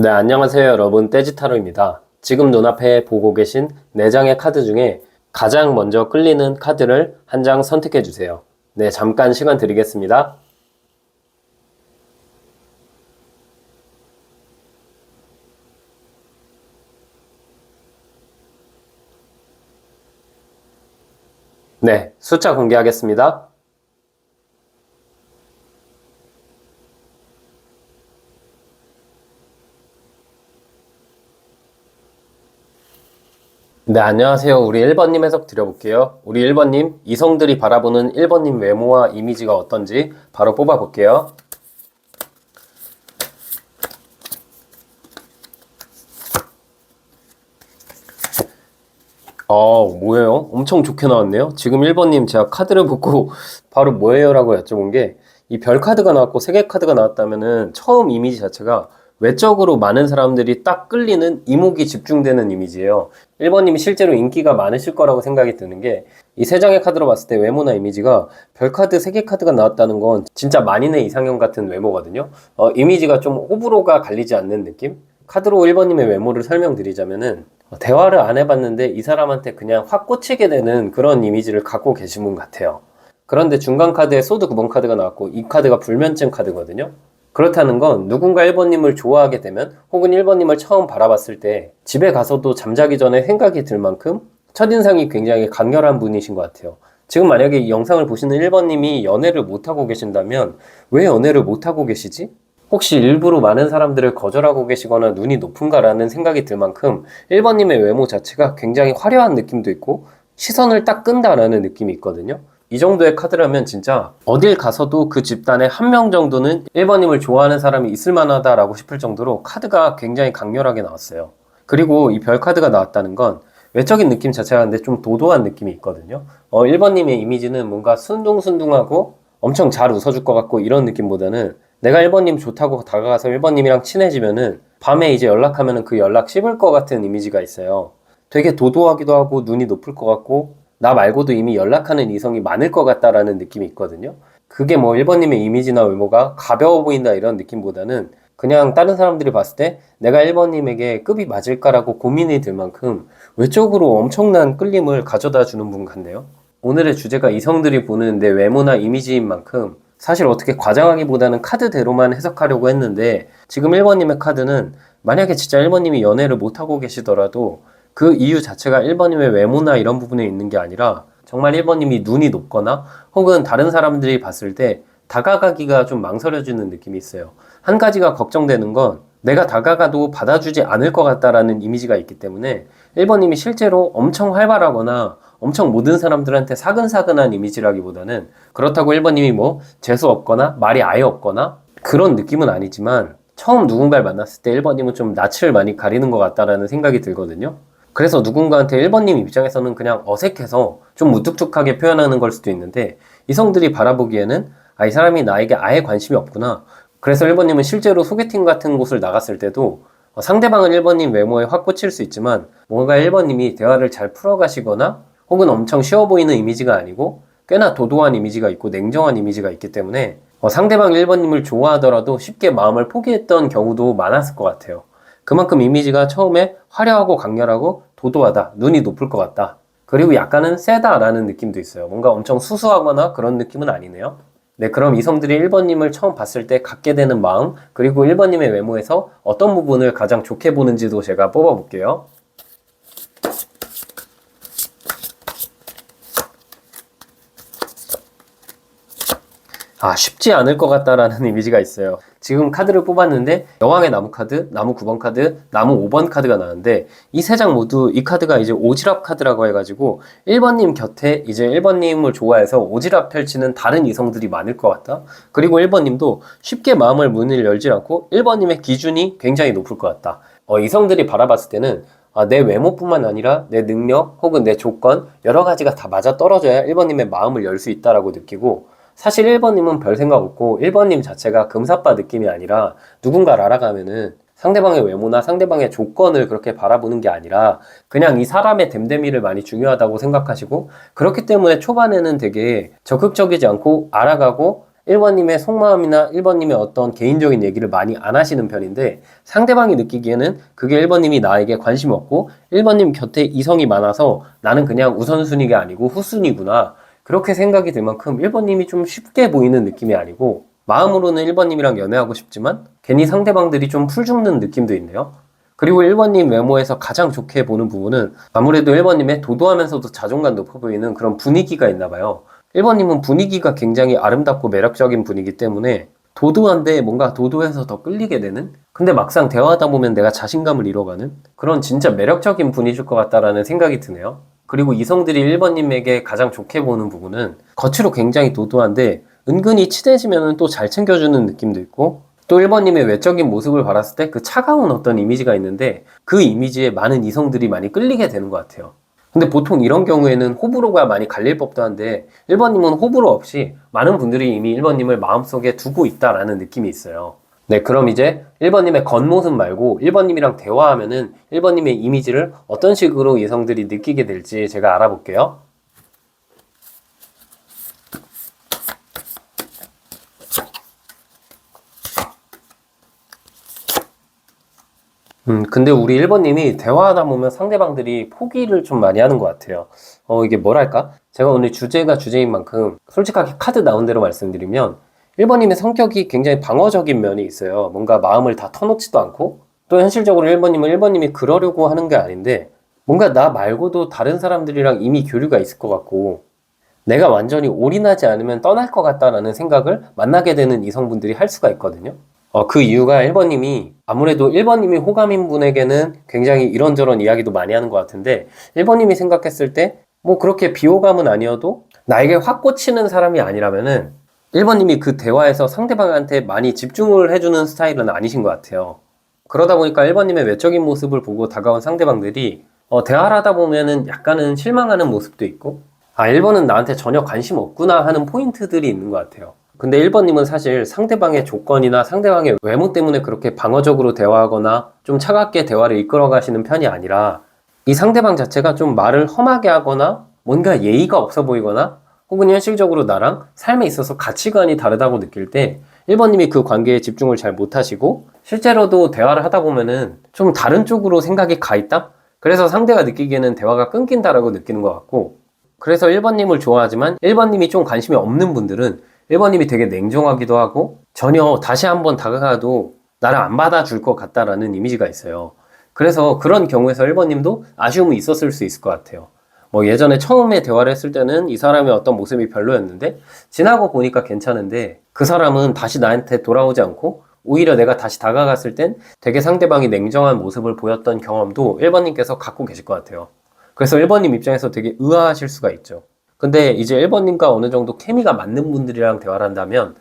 네, 안녕하세요 여러분. 떼지타로입니다. 지금 눈앞에 보고 계신 4장의 카드 중에 가장 먼저 끌리는 카드를 한 장 선택해 주세요. 네, 잠깐 시간 드리겠습니다. 네, 숫자 공개하겠습니다. 네, 안녕하세요. 우리 1번님 해석 드려볼게요. 우리 1번님, 이성들이 바라보는 1번님 외모와 이미지가 어떤지 바로 뽑아볼게요. 뭐예요? 엄청 좋게 나왔네요. 지금 1번님 제가 카드를 보고 바로 뭐예요? 라고 여쭤본 게 이 별 카드가 나왔고 3개 카드가 나왔다면은 처음 이미지 자체가 외적으로 많은 사람들이 딱 끌리는 이목이 집중되는 이미지예요. 1번님이 실제로 인기가 많으실 거라고 생각이 드는 게 이 3장의 카드로 봤을 때 외모나 이미지가 별 카드 3개 카드가 나왔다는 건 진짜 만인의 이상형 같은 외모거든요. 이미지가 좀 호불호가 갈리지 않는 느낌? 카드로 1번님의 외모를 설명드리자면은 대화를 안 해봤는데 이 사람한테 그냥 확 꽂히게 되는 그런 이미지를 갖고 계신 분 같아요. 그런데 중간 카드에 소드 9번 카드가 나왔고 이 카드가 불면증 카드거든요. 그렇다는 건 누군가 1번님을 좋아하게 되면 혹은 1번님을 처음 바라봤을 때 집에 가서도 잠자기 전에 생각이 들 만큼 첫인상이 굉장히 강렬한 분이신 것 같아요. 지금 만약에 이 영상을 보시는 1번님이 연애를 못하고 계신다면 왜 연애를 못하고 계시지? 혹시 일부러 많은 사람들을 거절하고 계시거나 눈이 높은가라는 생각이 들 만큼 1번님의 외모 자체가 굉장히 화려한 느낌도 있고 시선을 딱 끈다라는 느낌이 있거든요. 이 정도의 카드라면 진짜 어딜 가서도 그 집단에 한 명 정도는 1번님을 좋아하는 사람이 있을 만하다라고 싶을 정도로 카드가 굉장히 강렬하게 나왔어요. 그리고 이 별 카드가 나왔다는 건 외적인 느낌 자체가 근데 좀 도도한 느낌이 있거든요. 1번님의 이미지는 뭔가 순둥순둥하고 엄청 잘 웃어줄 것 같고 이런 느낌보다는 내가 1번님 좋다고 다가가서 1번님이랑 친해지면은 밤에 이제 연락하면은 그 연락 씹을 것 같은 이미지가 있어요. 되게 도도하기도 하고 눈이 높을 것 같고 나 말고도 이미 연락하는 이성이 많을 것 같다라는 느낌이 있거든요. 그게 뭐 1번님의 이미지나 외모가 가벼워 보인다 이런 느낌보다는 그냥 다른 사람들이 봤을 때 내가 1번님에게 급이 맞을까라고 고민이 들 만큼 외적으로 엄청난 끌림을 가져다 주는 분 같네요. 오늘의 주제가 이성들이 보는 내 외모나 이미지인 만큼 사실 어떻게 과장하기보다는 카드대로만 해석하려고 했는데 지금 1번님의 카드는 만약에 진짜 1번님이 연애를 못하고 계시더라도 그 이유 자체가 1번님의 외모나 이런 부분에 있는 게 아니라 정말 1번님이 눈이 높거나 혹은 다른 사람들이 봤을 때 다가가기가 좀 망설여지는 느낌이 있어요. 한 가지가 걱정되는 건 내가 다가가도 받아주지 않을 것 같다라는 이미지가 있기 때문에 1번님이 실제로 엄청 활발하거나 엄청 모든 사람들한테 사근사근한 이미지라기보다는 그렇다고 1번님이 뭐 재수 없거나 말이 아예 없거나 그런 느낌은 아니지만 처음 누군가를 만났을 때 1번님은 좀 낯을 많이 가리는 것 같다라는 생각이 들거든요. 그래서 누군가한테 1번님 입장에서는 그냥 어색해서 좀 무뚝뚝하게 표현하는 걸 수도 있는데 이성들이 바라보기에는 이 사람이 나에게 아예 관심이 없구나. 그래서 1번님은 실제로 소개팅 같은 곳을 나갔을 때도 상대방은 1번님 외모에 확 꽂힐 수 있지만 뭔가 1번님이 대화를 잘 풀어가시거나 혹은 엄청 쉬워 보이는 이미지가 아니고 꽤나 도도한 이미지가 있고 냉정한 이미지가 있기 때문에 상대방 1번님을 좋아하더라도 쉽게 마음을 포기했던 경우도 많았을 것 같아요. 그만큼 이미지가 처음에 화려하고 강렬하고 도도하다, 눈이 높을 것 같다. 그리고 약간은 세다라는 느낌도 있어요. 뭔가 엄청 수수하거나 그런 느낌은 아니네요. 네, 그럼 이성들이 1번님을 처음 봤을 때 갖게 되는 마음, 그리고 1번님의 외모에서 어떤 부분을 가장 좋게 보는지도 제가 뽑아볼게요. 쉽지 않을 것 같다라는 이미지가 있어요. 지금 카드를 뽑았는데 여왕의 나무 카드, 나무 9번 카드, 나무 5번 카드가 나왔는데 이 3장 모두 이 카드가 이제 오지랖 카드라고 해가지고 1번님 곁에 이제 1번님을 좋아해서 오지랖 펼치는 다른 이성들이 많을 것 같다. 그리고 1번님도 쉽게 마음을 문을 열지 않고 1번님의 기준이 굉장히 높을 것 같다. 이성들이 바라봤을 때는 내 외모뿐만 아니라 내 능력 혹은 내 조건 여러 가지가 다 맞아 떨어져야 1번님의 마음을 열 수 있다라고 느끼고 사실 1번님은 별 생각 없고 1번님 자체가 금사빠 느낌이 아니라 누군가를 알아가면은 상대방의 외모나 상대방의 조건을 그렇게 바라보는 게 아니라 그냥 이 사람의 됨됨이를 많이 중요하다고 생각하시고 그렇기 때문에 초반에는 되게 적극적이지 않고 알아가고 1번님의 속마음이나 1번님의 어떤 개인적인 얘기를 많이 안 하시는 편인데 상대방이 느끼기에는 그게 1번님이 나에게 관심 없고 1번님 곁에 이성이 많아서 나는 그냥 우선순위가 아니고 후순위구나. 그렇게 생각이 들 만큼 1번님이 좀 쉽게 보이는 느낌이 아니고 마음으로는 1번님이랑 연애하고 싶지만 괜히 상대방들이 좀 풀 죽는 느낌도 있네요. 그리고 1번님 외모에서 가장 좋게 보는 부분은 아무래도 1번님의 도도하면서도 자존감 높아 보이는 그런 분위기가 있나 봐요. 1번님은 분위기가 굉장히 아름답고 매력적인 분이기 때문에 도도한데 뭔가 도도해서 더 끌리게 되는? 근데 막상 대화하다 보면 내가 자신감을 잃어가는? 그런 진짜 매력적인 분이실 것 같다라는 생각이 드네요. 그리고 이성들이 1번님에게 가장 좋게 보는 부분은 겉으로 굉장히 도도한데 은근히 친해지면 또 잘 챙겨주는 느낌도 있고 또 1번님의 외적인 모습을 봤을 때 그 차가운 어떤 이미지가 있는데 그 이미지에 많은 이성들이 많이 끌리게 되는 것 같아요. 근데 보통 이런 경우에는 호불호가 많이 갈릴 법도 한데 1번님은 호불호 없이 많은 분들이 이미 1번님을 마음속에 두고 있다라는 느낌이 있어요. 네, 그럼 이제 1번님의 겉모습 말고 1번님이랑 대화하면은 1번님의 이미지를 어떤 식으로 이성들이 느끼게 될지 제가 알아볼게요. 근데 우리 1번님이 대화하다 보면 상대방들이 포기를 좀 많이 하는 것 같아요. 이게 뭐랄까? 제가 오늘 주제가 주제인 만큼 솔직하게 카드 나온 대로 말씀드리면 1번님의 성격이 굉장히 방어적인 면이 있어요. 뭔가 마음을 다 터놓지도 않고 또 현실적으로 1번님은 1번님이 그러려고 하는 게 아닌데 뭔가 나 말고도 다른 사람들이랑 이미 교류가 있을 것 같고 내가 완전히 올인하지 않으면 떠날 것 같다라는 생각을 만나게 되는 이성분들이 할 수가 있거든요. 그 이유가 1번님이 아무래도 1번님이 호감인 분에게는 굉장히 이런저런 이야기도 많이 하는 것 같은데 1번님이 생각했을 때 뭐 그렇게 비호감은 아니어도 나에게 확 꽂히는 사람이 아니라면은 1번님이 그 대화에서 상대방한테 많이 집중을 해주는 스타일은 아니신 것 같아요. 그러다 보니까 1번님의 외적인 모습을 보고 다가온 상대방들이 대화를 하다 보면은 약간은 실망하는 모습도 있고 1번은 나한테 전혀 관심 없구나 하는 포인트들이 있는 것 같아요. 근데 1번님은 사실 상대방의 조건이나 상대방의 외모 때문에 그렇게 방어적으로 대화하거나 좀 차갑게 대화를 이끌어 가시는 편이 아니라 이 상대방 자체가 좀 말을 험하게 하거나 뭔가 예의가 없어 보이거나 혹은 현실적으로 나랑 삶에 있어서 가치관이 다르다고 느낄 때 1번님이 그 관계에 집중을 잘 못하시고 실제로도 대화를 하다 보면은 좀 다른 쪽으로 생각이 가 있다? 그래서 상대가 느끼기에는 대화가 끊긴다라고 느끼는 것 같고 그래서 1번님을 좋아하지만 1번님이 좀 관심이 없는 분들은 1번님이 되게 냉정하기도 하고 전혀 다시 한번 다가가도 나를 안 받아줄 것 같다라는 이미지가 있어요. 그래서 그런 경우에서 1번님도 아쉬움이 있었을 수 있을 것 같아요. 뭐 예전에 처음에 대화를 했을 때는 이 사람의 어떤 모습이 별로였는데 지나고 보니까 괜찮은데 그 사람은 다시 나한테 돌아오지 않고 오히려 내가 다시 다가갔을 땐 되게 상대방이 냉정한 모습을 보였던 경험도 1번님께서 갖고 계실 것 같아요. 그래서 1번님 입장에서 되게 의아하실 수가 있죠. 근데 이제 1번님과 어느 정도 케미가 맞는 분들이랑 대화를 한다면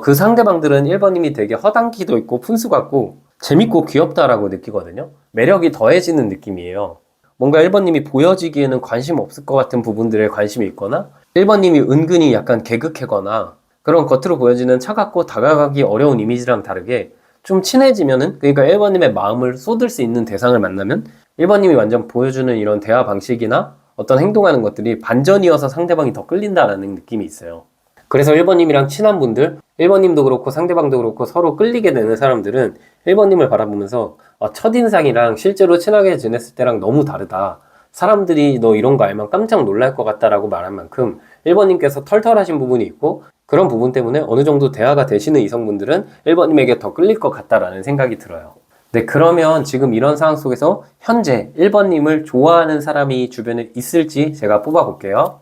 그 상대방들은 1번님이 되게 허당기도 있고 푼수 같고 재밌고 귀엽다라고 느끼거든요. 매력이 더해지는 느낌이에요. 뭔가 1번님이 보여지기에는 관심 없을 것 같은 부분들에 관심이 있거나 1번님이 은근히 약간 개그캐거나 그런 겉으로 보여지는 차갑고 다가가기 어려운 이미지랑 다르게 좀 친해지면은 그러니까 1번님의 마음을 쏟을 수 있는 대상을 만나면 1번님이 완전 보여주는 이런 대화 방식이나 어떤 행동하는 것들이 반전이어서 상대방이 더 끌린다라는 느낌이 있어요. 그래서 1번님이랑 친한 분들, 1번님도 그렇고 상대방도 그렇고 서로 끌리게 되는 사람들은 1번님을 바라보면서 첫인상이랑 실제로 친하게 지냈을 때랑 너무 다르다. 사람들이 너 이런 거 알면 깜짝 놀랄 것 같다라고 말한 만큼 1번님께서 털털하신 부분이 있고 그런 부분 때문에 어느 정도 대화가 되시는 이성분들은 1번님에게 더 끌릴 것 같다라는 생각이 들어요. 네, 그러면 지금 이런 상황 속에서 현재 1번님을 좋아하는 사람이 주변에 있을지 제가 뽑아볼게요.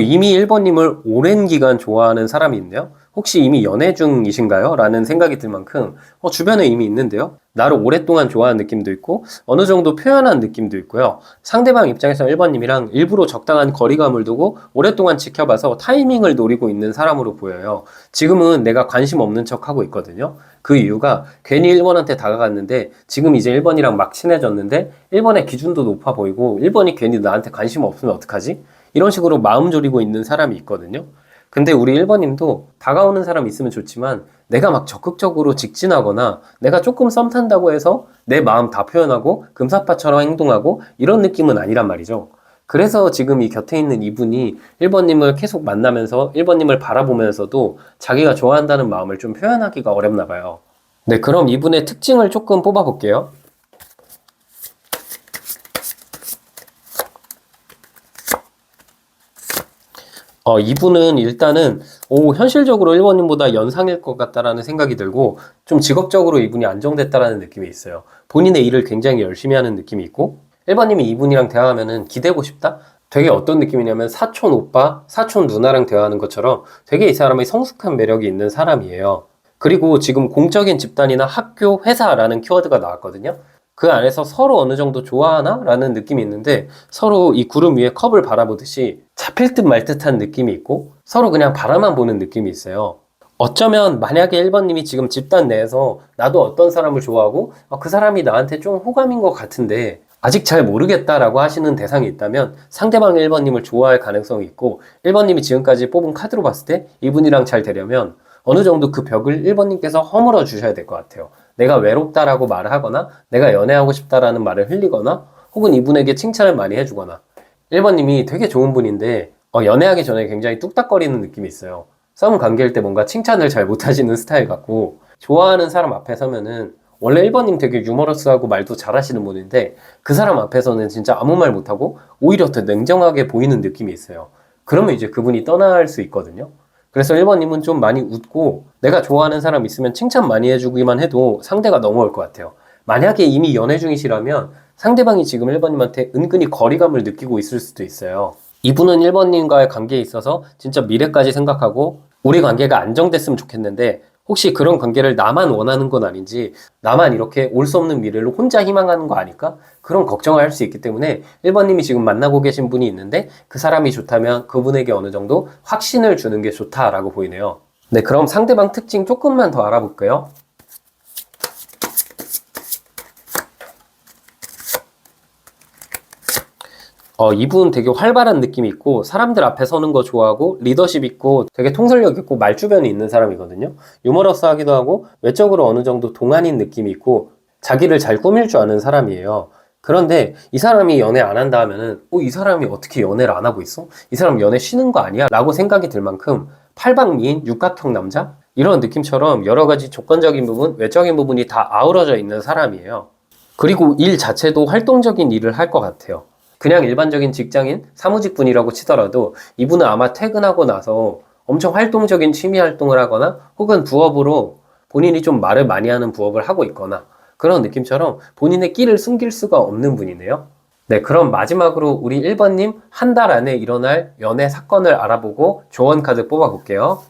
이미 1번님을 오랜 기간 좋아하는 사람이 있네요. 혹시 이미 연애 중이신가요? 라는 생각이 들 만큼 주변에 이미 있는데요. 나를 오랫동안 좋아하는 느낌도 있고 어느 정도 표현한 느낌도 있고요. 상대방 입장에서 1번님이랑 일부러 적당한 거리감을 두고 오랫동안 지켜봐서 타이밍을 노리고 있는 사람으로 보여요. 지금은 내가 관심 없는 척하고 있거든요. 그 이유가 괜히 1번한테 다가갔는데 지금 이제 1번이랑 막 친해졌는데 1번의 기준도 높아 보이고 1번이 괜히 나한테 관심 없으면 어떡하지? 이런 식으로 마음 졸이고 있는 사람이 있거든요. 근데 우리 1번님도 다가오는 사람 있으면 좋지만 내가 막 적극적으로 직진하거나 내가 조금 썸 탄다고 해서 내 마음 다 표현하고 금사빠처럼 행동하고 이런 느낌은 아니란 말이죠. 그래서 지금 이 곁에 있는 이분이 1번님을 계속 만나면서 1번님을 바라보면서도 자기가 좋아한다는 마음을 좀 표현하기가 어렵나 봐요. 네, 그럼 이분의 특징을 조금 뽑아볼게요. 이분은 일단은 현실적으로 1번님보다 연상일 것 같다라는 생각이 들고 좀 직업적으로 이분이 안정됐다라는 느낌이 있어요. 본인의 일을 굉장히 열심히 하는 느낌이 있고 1번님이 이분이랑 대화하면은 기대고 싶다? 되게 어떤 느낌이냐면 사촌 오빠, 사촌 누나랑 대화하는 것처럼 되게 이 사람이 성숙한 매력이 있는 사람이에요. 그리고 지금 공적인 집단이나 학교, 회사라는 키워드가 나왔거든요. 그 안에서 서로 어느 정도 좋아하나? 라는 느낌이 있는데 서로 이 구름 위에 컵을 바라보듯이 잡힐 듯 말 듯한 느낌이 있고 서로 그냥 바라만 보는 느낌이 있어요. 어쩌면 만약에 1번님이 지금 집단 내에서 나도 어떤 사람을 좋아하고 그 사람이 나한테 좀 호감인 것 같은데 아직 잘 모르겠다라고 하시는 대상이 있다면 상대방 1번님을 좋아할 가능성이 있고 1번님이 지금까지 뽑은 카드로 봤을 때 이분이랑 잘 되려면 어느 정도 그 벽을 1번님께서 허물어 주셔야 될 것 같아요. 내가 외롭다라고 말을 하거나 내가 연애하고 싶다라는 말을 흘리거나 혹은 이분에게 칭찬을 많이 해주거나 1번님이 되게 좋은 분인데 연애하기 전에 굉장히 뚝딱거리는 느낌이 있어요. 싸움 관계일 때 뭔가 칭찬을 잘 못하시는 스타일 같고 좋아하는 사람 앞에 서면은 원래 1번님 되게 유머러스하고 말도 잘하시는 분인데 그 사람 앞에서는 진짜 아무 말 못하고 오히려 더 냉정하게 보이는 느낌이 있어요. 그러면 이제 그분이 떠날 수 있거든요. 그래서 1번님은 좀 많이 웃고 내가 좋아하는 사람 있으면 칭찬 많이 해주기만 해도 상대가 넘어올 것 같아요. 만약에 이미 연애 중이시라면 상대방이 지금 1번님한테 은근히 거리감을 느끼고 있을 수도 있어요. 이분은 1번님과의 관계에 있어서 진짜 미래까지 생각하고 우리 관계가 안정됐으면 좋겠는데 혹시 그런 관계를 나만 원하는 건 아닌지 나만 이렇게 올 수 없는 미래를 혼자 희망하는 거 아닐까? 그런 걱정을 할 수 있기 때문에 1번님이 지금 만나고 계신 분이 있는데 그 사람이 좋다면 그분에게 어느 정도 확신을 주는 게 좋다라고 보이네요. 네, 그럼 상대방 특징 조금만 더 알아볼게요. 이분 되게 활발한 느낌이 있고 사람들 앞에 서는 거 좋아하고 리더십 있고 되게 통솔력 있고 말주변이 있는 사람이거든요. 유머러스하기도 하고 외적으로 어느 정도 동안인 느낌이 있고 자기를 잘 꾸밀 줄 아는 사람이에요. 그런데 이 사람이 연애 안 한다 하면은 이 사람이 어떻게 연애를 안 하고 있어? 이 사람 연애 쉬는 거 아니야? 라고 생각이 들 만큼 팔방미인 육각형 남자? 이런 느낌처럼 여러 가지 조건적인 부분, 외적인 부분이 다 아우러져 있는 사람이에요. 그리고 일 자체도 활동적인 일을 할 것 같아요. 그냥 일반적인 직장인, 사무직분이라고 치더라도 이분은 아마 퇴근하고 나서 엄청 활동적인 취미 활동을 하거나 혹은 부업으로 본인이 좀 말을 많이 하는 부업을 하고 있거나 그런 느낌처럼 본인의 끼를 숨길 수가 없는 분이네요. 네, 그럼 마지막으로 우리 1번님 한 달 안에 일어날 연애 사건을 알아보고 조언 카드 뽑아볼게요.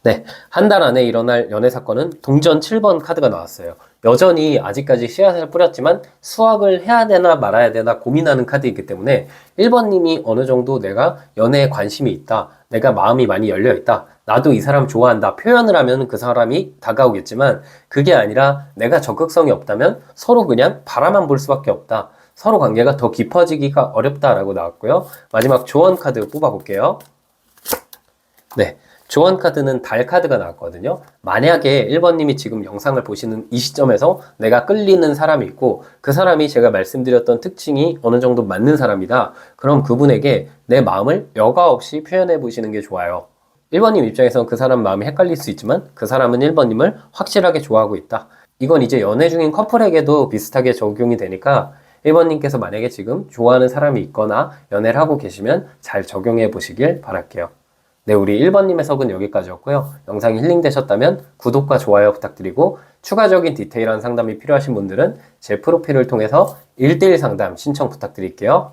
네, 한 달 안에 일어날 연애 사건은 동전 7번 카드가 나왔어요. 여전히 아직까지 씨앗을 뿌렸지만 수확을 해야 되나 말아야 되나 고민하는 카드이기 때문에 1번님이 어느 정도 내가 연애에 관심이 있다, 내가 마음이 많이 열려 있다, 나도 이 사람 좋아한다 표현을 하면 그 사람이 다가오겠지만 그게 아니라 내가 적극성이 없다면 서로 그냥 바라만 볼 수밖에 없다, 서로 관계가 더 깊어지기가 어렵다라고 나왔고요. 마지막 조언 카드 뽑아볼게요. 네, 조언 카드는 달 카드가 나왔거든요. 만약에 1번님이 지금 영상을 보시는 이 시점에서 내가 끌리는 사람이 있고 그 사람이 제가 말씀드렸던 특징이 어느 정도 맞는 사람이다. 그럼 그분에게 내 마음을 여과 없이 표현해 보시는 게 좋아요. 1번님 입장에서는 그 사람 마음이 헷갈릴 수 있지만 그 사람은 1번님을 확실하게 좋아하고 있다. 이건 이제 연애 중인 커플에게도 비슷하게 적용이 되니까 1번님께서 만약에 지금 좋아하는 사람이 있거나 연애를 하고 계시면 잘 적용해 보시길 바랄게요. 네, 우리 1번님 해석은 여기까지였고요. 영상이 힐링되셨다면 구독과 좋아요 부탁드리고 추가적인 디테일한 상담이 필요하신 분들은 제 프로필을 통해서 1대1 상담 신청 부탁드릴게요.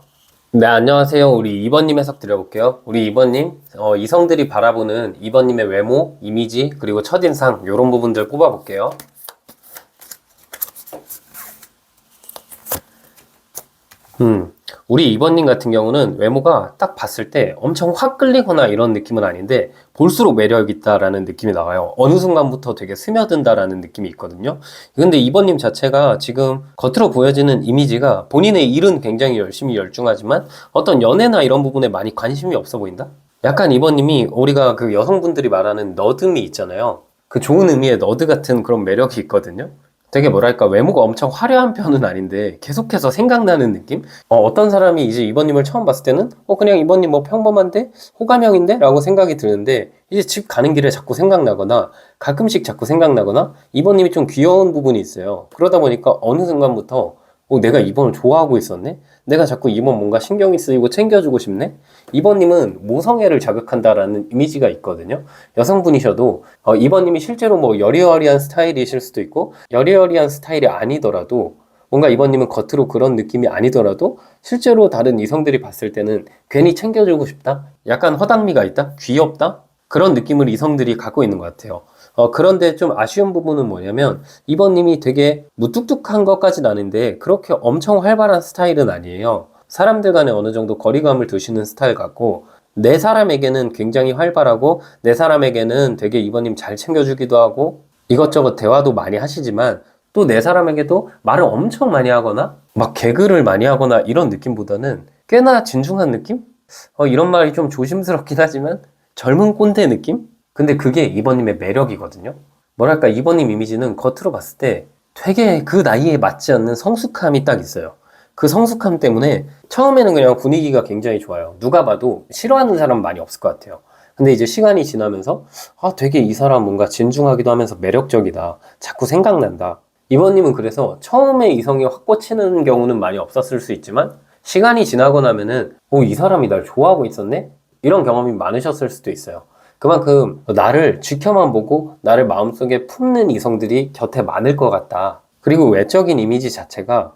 네, 안녕하세요. 우리 2번님 해석 드려볼게요. 우리 2번님, 이성들이 바라보는 2번님의 외모, 이미지, 그리고 첫인상 이런 부분들 뽑아볼게요. 우리 2번님 같은 경우는 외모가 딱 봤을 때 엄청 확 끌리거나 이런 느낌은 아닌데 볼수록 매력 있다라는 느낌이 나와요. 어느 순간부터 되게 스며든다라는 느낌이 있거든요. 근데 2번님 자체가 지금 겉으로 보여지는 이미지가 본인의 일은 굉장히 열심히 열중하지만 어떤 연애나 이런 부분에 많이 관심이 없어 보인다? 약간 2번님이 우리가 그 여성분들이 말하는 너드미 있잖아요. 그 좋은 의미의 너드 같은 그런 매력이 있거든요. 되게 뭐랄까 외모가 엄청 화려한 편은 아닌데 계속해서 생각나는 느낌? 어떤 사람이 이제 이번님을 처음 봤을 때는 그냥 이번님 뭐 평범한데? 호감형인데? 라고 생각이 드는데 이제 집 가는 길에 자꾸 생각나거나 가끔씩 자꾸 생각나거나 이번님이 좀 귀여운 부분이 있어요. 그러다 보니까 어느 순간부터 내가 이번을 좋아하고 있었네? 내가 자꾸 이번 뭔가 신경이 쓰이고 챙겨주고 싶네? 이번님은 모성애를 자극한다라는 이미지가 있거든요. 여성분이셔도 이번님이 실제로 뭐 여리여리한 스타일이실 수도 있고 여리여리한 스타일이 아니더라도 뭔가 이번님은 겉으로 그런 느낌이 아니더라도 실제로 다른 이성들이 봤을 때는 괜히 챙겨주고 싶다? 약간 허당미가 있다? 귀엽다? 그런 느낌을 이성들이 갖고 있는 것 같아요. 그런데 좀 아쉬운 부분은 뭐냐면 이번님이 되게 무뚝뚝한 것까진 아닌데 그렇게 엄청 활발한 스타일은 아니에요. 사람들 간에 어느 정도 거리감을 두시는 스타일 같고 내 사람에게는 굉장히 활발하고 내 사람에게는 되게 이번님 잘 챙겨주기도 하고 이것저것 대화도 많이 하시지만 또 내 사람에게도 말을 엄청 많이 하거나 막 개그를 많이 하거나 이런 느낌보다는 꽤나 진중한 느낌? 이런 말이 좀 조심스럽긴 하지만 젊은 꼰대 느낌? 근데 그게 이번님의 매력이거든요. 뭐랄까 이번님 이미지는 겉으로 봤을 때 되게 그 나이에 맞지 않는 성숙함이 딱 있어요. 그 성숙함 때문에 처음에는 그냥 분위기가 굉장히 좋아요. 누가 봐도 싫어하는 사람 많이 없을 것 같아요. 근데 이제 시간이 지나면서 되게 이 사람 뭔가 진중하기도 하면서 매력적이다. 자꾸 생각난다. 이번님은 그래서 처음에 이성이 확 꽂히는 경우는 많이 없었을 수 있지만 시간이 지나고 나면은 이 사람이 날 좋아하고 있었네? 이런 경험이 많으셨을 수도 있어요. 그만큼 나를 지켜만 보고 나를 마음속에 품는 이성들이 곁에 많을 것 같다. 그리고 외적인 이미지 자체가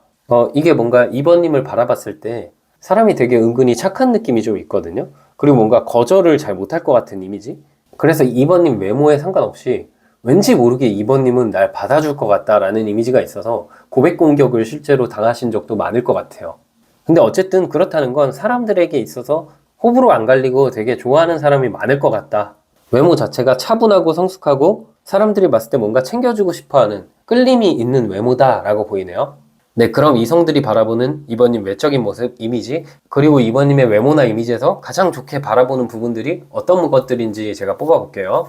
이게 뭔가 이번님을 바라봤을 때 사람이 되게 은근히 착한 느낌이 좀 있거든요. 그리고 뭔가 거절을 잘 못할 것 같은 이미지. 그래서 이번님 외모에 상관없이 왠지 모르게 이번님은 날 받아줄 것 같다라는 이미지가 있어서 고백 공격을 실제로 당하신 적도 많을 것 같아요. 근데 어쨌든 그렇다는 건 사람들에게 있어서 호불호 안 갈리고 되게 좋아하는 사람이 많을 것 같다. 외모 자체가 차분하고 성숙하고 사람들이 봤을 때 뭔가 챙겨주고 싶어하는 끌림이 있는 외모다라고 보이네요. 네, 그럼 이성들이 바라보는 이번님 외적인 모습, 이미지, 그리고 이번님의 외모나 이미지에서 가장 좋게 바라보는 부분들이 어떤 것들인지 제가 뽑아볼게요.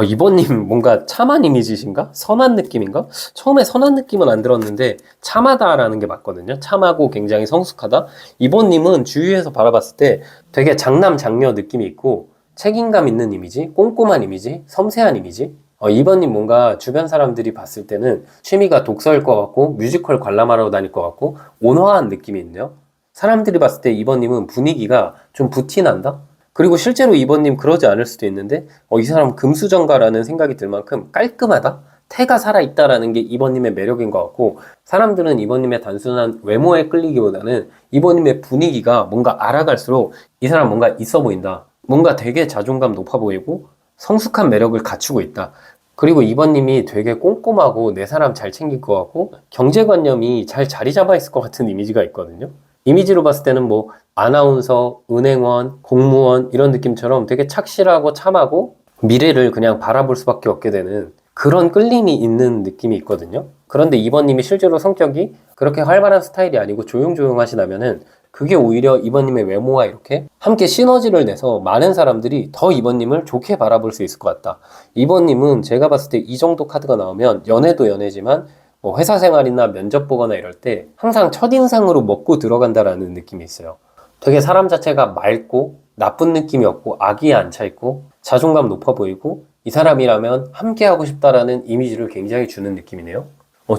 이번님 뭔가 참한 이미지신가? 선한 느낌인가? 처음에 선한 느낌은 안 들었는데 참하다라는 게 맞거든요. 참하고 굉장히 성숙하다. 이번님은 주위에서 바라봤을 때 되게 장남 장녀 느낌이 있고 책임감 있는 이미지, 꼼꼼한 이미지, 섬세한 이미지. 이번님 뭔가 주변 사람들이 봤을 때는 취미가 독서일 것 같고 뮤지컬 관람하러 다닐 것 같고 온화한 느낌이 있네요. 사람들이 봤을 때 이번님은 분위기가 좀 부티난다? 그리고 실제로 이번님 그러지 않을 수도 있는데 이 사람 금수저인가라는 생각이 들 만큼 깔끔하다? 태가 살아있다라는 게 이번님의 매력인 것 같고 사람들은 이번님의 단순한 외모에 끌리기보다는 이번님의 분위기가 뭔가 알아갈수록 이 사람 뭔가 있어 보인다. 뭔가 되게 자존감 높아 보이고 성숙한 매력을 갖추고 있다. 그리고 이번님이 되게 꼼꼼하고 내 사람 잘 챙길 것 같고 경제관념이 잘 자리 잡아 있을 것 같은 이미지가 있거든요. 이미지로 봤을 때는 뭐 아나운서, 은행원, 공무원 이런 느낌처럼 되게 착실하고 참하고 미래를 그냥 바라볼 수밖에 없게 되는 그런 끌림이 있는 느낌이 있거든요. 그런데 이번님이 실제로 성격이 그렇게 활발한 스타일이 아니고 조용조용하시다면은 그게 오히려 이번님의 외모와 이렇게 함께 시너지를 내서 많은 사람들이 더 이번님을 좋게 바라볼 수 있을 것 같다. 이번님은 제가 봤을 때 이 정도 카드가 나오면 연애도 연애지만 뭐 회사 생활이나 면접 보거나 이럴 때 항상 첫인상으로 먹고 들어간다라는 느낌이 있어요. 되게 사람 자체가 맑고 나쁜 느낌이 없고 악의에 안 차 있고 자존감 높아 보이고 이 사람이라면 함께 하고 싶다라는 이미지를 굉장히 주는 느낌이네요.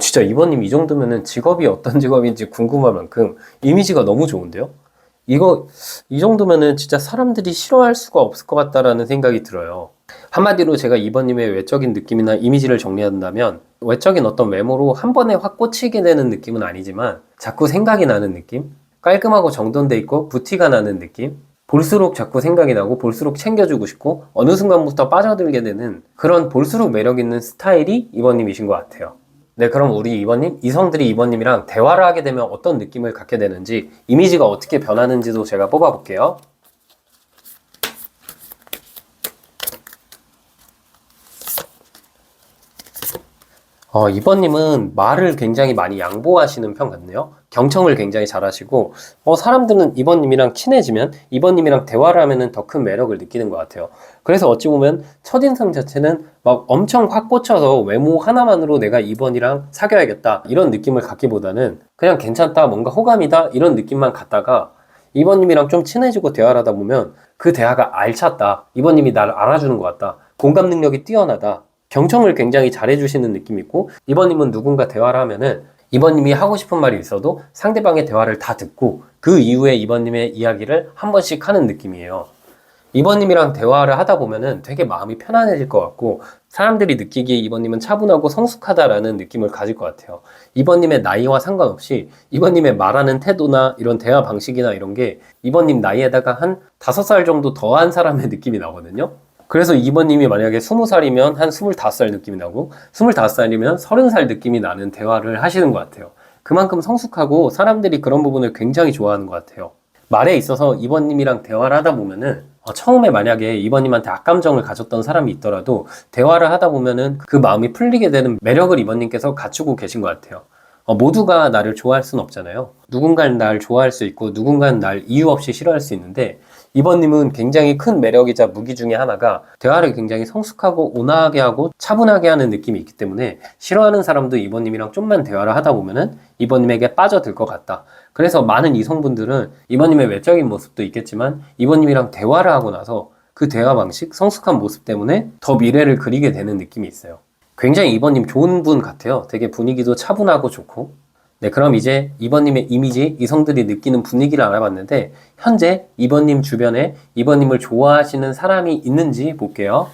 진짜 이번님 이 정도면은 직업이 어떤 직업인지 궁금할 만큼 이미지가 너무 좋은데요? 이 정도면은 진짜 사람들이 싫어할 수가 없을 것 같다라는 생각이 들어요. 한마디로 제가 이번님의 외적인 느낌이나 이미지를 정리한다면 외적인 어떤 외모로 한 번에 확 꽂히게 되는 느낌은 아니지만 자꾸 생각이 나는 느낌? 깔끔하고 정돈돼 있고 부티가 나는 느낌? 볼수록 자꾸 생각이 나고 볼수록 챙겨주고 싶고 어느 순간부터 빠져들게 되는 그런 볼수록 매력 있는 스타일이 이번님이신 것 같아요. 네, 그럼 우리 이번님, 이성들이 이번님이랑 대화를 하게 되면 어떤 느낌을 갖게 되는지 이미지가 어떻게 변하는지도 제가 뽑아볼게요. 이번님은 말을 굉장히 많이 양보하시는 편 같네요. 경청을 굉장히 잘하시고, 사람들은 이번님이랑 친해지면, 이번님이랑 대화를 하면은 더 큰 매력을 느끼는 것 같아요. 그래서 어찌 보면 첫인상 자체는 막 엄청 확 꽂혀서 외모 하나만으로 내가 이번이랑 사귀어야겠다, 이런 느낌을 갖기보다는 그냥 괜찮다, 뭔가 호감이다, 이런 느낌만 갖다가 이번님이랑 좀 친해지고 대화를 하다 보면 그 대화가 알찼다, 이번님이 나를 알아주는 것 같다, 공감 능력이 뛰어나다, 경청을 굉장히 잘해주시는 느낌이 있고, 이번님은 누군가 대화를 하면은 이번님이 하고 싶은 말이 있어도 상대방의 대화를 다 듣고 그 이후에 이번님의 이야기를 한 번씩 하는 느낌이에요. 이번님이랑 대화를 하다 보면은 되게 마음이 편안해질 것 같고, 사람들이 느끼기에 이번님은 차분하고 성숙하다라는 느낌을 가질 것 같아요. 이번님의 나이와 상관없이 이번님의 말하는 태도나 이런 대화 방식이나 이런 게 이번님 나이에다가 한 5살 정도 더한 사람의 느낌이 나거든요. 그래서 이번님이 만약에 20살이면 한 25살 느낌이 나고, 25살이면 30살 느낌이 나는 대화를 하시는 것 같아요. 그만큼 성숙하고 사람들이 그런 부분을 굉장히 좋아하는 것 같아요. 말에 있어서 이번님이랑 대화를 하다 보면은 처음에 만약에 이번님한테 악감정을 가졌던 사람이 있더라도 대화를 하다 보면은 그 마음이 풀리게 되는 매력을 이번님께서 갖추고 계신 것 같아요. 모두가 나를 좋아할 수는 없잖아요. 누군가는 날 좋아할 수 있고 누군가는 날 이유 없이 싫어할 수 있는데, 이번님은 굉장히 큰 매력이자 무기 중에 하나가 대화를 굉장히 성숙하고 온화하게 하고 차분하게 하는 느낌이 있기 때문에 싫어하는 사람도 이번님이랑 좀만 대화를 하다 보면은 이번님에게 빠져들 것 같다. 그래서 많은 이성분들은 이번님의 외적인 모습도 있겠지만 이번님이랑 대화를 하고 나서 그 대화 방식, 성숙한 모습 때문에 더 미래를 그리게 되는 느낌이 있어요. 굉장히 이번님 좋은 분 같아요. 되게 분위기도 차분하고 좋고. 네, 그럼 이제 이번님의 이미지, 이성들이 느끼는 분위기를 알아봤는데, 현재 이번님 주변에 이번님을 좋아하시는 사람이 있는지 볼게요.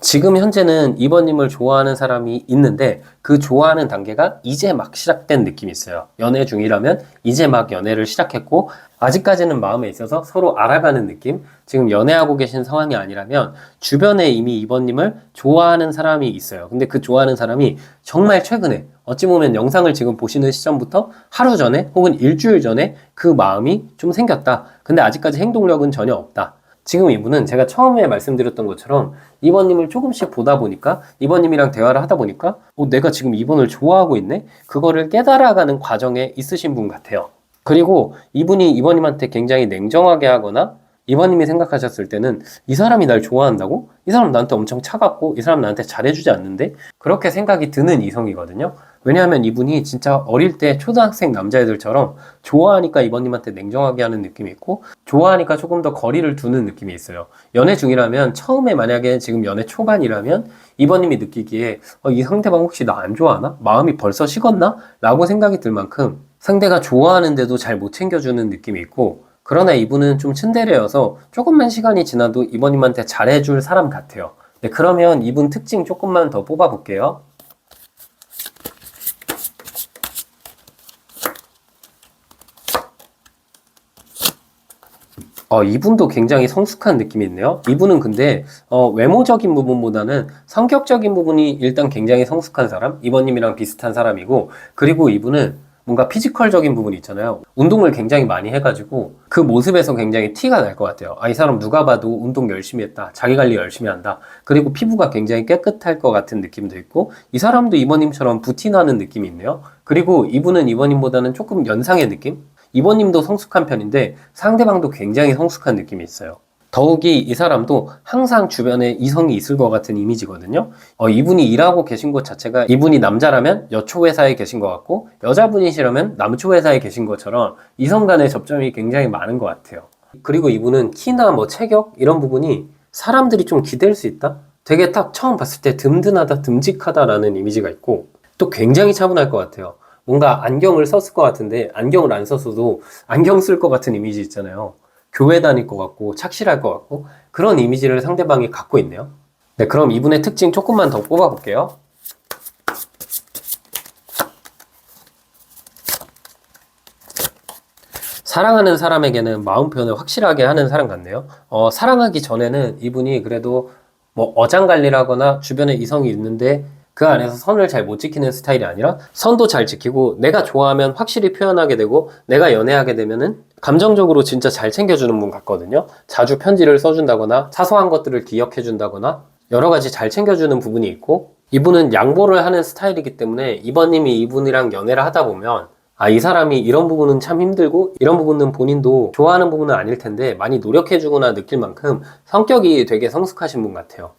지금 현재는 이번님을 좋아하는 사람이 있는데, 그 좋아하는 단계가 이제 막 시작된 느낌이 있어요. 연애 중이라면 이제 막 연애를 시작했고, 아직까지는 마음에 있어서 서로 알아가는 느낌? 지금 연애하고 계신 상황이 아니라면 주변에 이미 이번님을 좋아하는 사람이 있어요. 근데 그 좋아하는 사람이 정말 최근에, 어찌 보면 영상을 지금 보시는 시점부터 하루 전에 혹은 일주일 전에 그 마음이 좀 생겼다. 근데 아직까지 행동력은 전혀 없다. 지금 이분은 제가 처음에 말씀드렸던 것처럼 이번님을 조금씩 보다 보니까, 이번님이랑 대화를 하다 보니까 내가 지금 이번을 좋아하고 있네? 그거를 깨달아가는 과정에 있으신 분 같아요. 그리고 이분이 이번님한테 굉장히 냉정하게 하거나 이번님이 생각하셨을 때는 이 사람이 날 좋아한다고? 이 사람 나한테 엄청 차갑고 이 사람 나한테 잘해주지 않는데? 그렇게 생각이 드는 이성이거든요. 왜냐하면 이분이 진짜 어릴 때 초등학생 남자애들처럼 좋아하니까 이번님한테 냉정하게 하는 느낌이 있고, 좋아하니까 조금 더 거리를 두는 느낌이 있어요. 연애 중이라면, 처음에 만약에 지금 연애 초반이라면 이번님이 느끼기에 이 상대방 혹시 나 안 좋아하나? 마음이 벌써 식었나? 라고 생각이 들 만큼 상대가 좋아하는데도 잘 못 챙겨주는 느낌이 있고, 그러나 이분은 좀 츤데레여서 조금만 시간이 지나도 이번님한테 잘해줄 사람 같아요. 네, 그러면 이분 특징 조금만 더 뽑아볼게요. 이분도 굉장히 성숙한 느낌이 있네요. 이분은 근데 외모적인 부분보다는 성격적인 부분이 일단 굉장히 성숙한 사람, 이번님이랑 비슷한 사람이고, 그리고 이분은 뭔가 피지컬적인 부분이 있잖아요. 운동을 굉장히 많이 해가지고 그 모습에서 굉장히 티가 날 것 같아요. 이 사람 누가 봐도 운동 열심히 했다, 자기 관리 열심히 한다, 그리고 피부가 굉장히 깨끗할 것 같은 느낌도 있고, 이 사람도 이번님처럼 부티나는 느낌이 있네요. 그리고 이분은 이번님보다는 조금 연상의 느낌? 이번님도 성숙한 편인데 상대방도 굉장히 성숙한 느낌이 있어요. 더욱이 이 사람도 항상 주변에 이성이 있을 것 같은 이미지거든요. 이분이 일하고 계신 곳 자체가, 이분이 남자라면 여초 회사에 계신 것 같고 여자분이시라면 남초 회사에 계신 것처럼 이성 간의 접점이 굉장히 많은 것 같아요. 그리고 이분은 키나 뭐 체격 이런 부분이 사람들이 좀 기댈 수 있다? 되게 딱 처음 봤을 때 든든하다, 듬직하다라는 이미지가 있고, 또 굉장히 차분할 것 같아요. 뭔가 안경을 썼을 것 같은데 안경을 안 썼어도 안경 쓸 것 같은 이미지 있잖아요. 교회 다닐 것 같고 착실할 것 같고, 그런 이미지를 상대방이 갖고 있네요. 네, 그럼 이분의 특징 조금만 더 뽑아볼게요. 사랑하는 사람에게는 마음 표현을 확실하게 하는 사람 같네요. 사랑하기 전에는 이분이 그래도 뭐 어장관리를 하거나 주변에 이성이 있는데 그 안에서 선을 잘 못 지키는 스타일이 아니라 선도 잘 지키고 내가 좋아하면 확실히 표현하게 되고 내가 연애하게 되면은 감정적으로 진짜 잘 챙겨주는 분 같거든요. 자주 편지를 써준다거나 사소한 것들을 기억해준다거나 여러 가지 잘 챙겨주는 부분이 있고 이분은 양보를 하는 스타일이기 때문에 이번님이 이분이랑 연애를 하다 보면 이 사람이 이런 부분은 참 힘들고 이런 부분은 본인도 좋아하는 부분은 아닐 텐데 많이 노력해주구나 느낄 만큼 성격이 되게 성숙하신 분 같아요.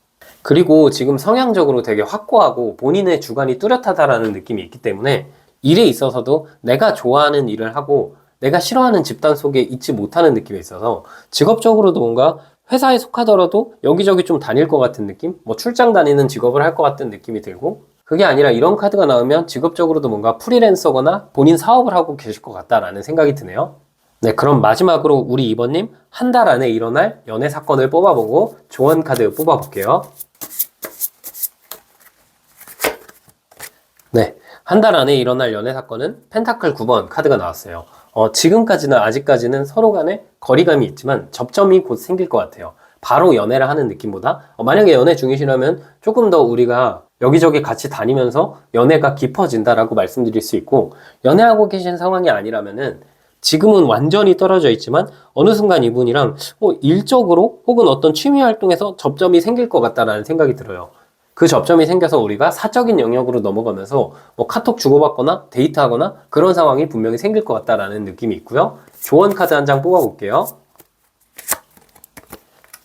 그리고 지금 성향적으로 되게 확고하고 본인의 주관이 뚜렷하다라는 느낌이 있기 때문에 일에 있어서도 내가 좋아하는 일을 하고 내가 싫어하는 집단 속에 있지 못하는 느낌이 있어서 직업적으로도 뭔가 회사에 속하더라도 여기저기 좀 다닐 것 같은 느낌? 뭐 출장 다니는 직업을 할 것 같은 느낌이 들고 그게 아니라 이런 카드가 나오면 직업적으로도 뭔가 프리랜서거나 본인 사업을 하고 계실 것 같다라는 생각이 드네요. 네, 그럼 마지막으로 우리 2번님 한 달 안에 일어날 연애 사건을 뽑아보고 조언 카드 뽑아볼게요. 네, 한 달 안에 일어날 연애 사건은 펜타클 9번 카드가 나왔어요. 지금까지는 아직까지는 서로 간에 거리감이 있지만 접점이 곧 생길 것 같아요. 바로 연애를 하는 느낌보다 만약에 연애 중이시라면 조금 더 우리가 여기저기 같이 다니면서 연애가 깊어진다라고 말씀드릴 수 있고 연애하고 계신 상황이 아니라면은 지금은 완전히 떨어져 있지만 어느 순간 이분이랑 일적으로 혹은 어떤 취미 활동에서 접점이 생길 것 같다라는 생각이 들어요. 그 접점이 생겨서 우리가 사적인 영역으로 넘어가면서 뭐 카톡 주고받거나 데이트하거나 그런 상황이 분명히 생길 것 같다라는 느낌이 있고요. 조언 카드 한 장 뽑아볼게요.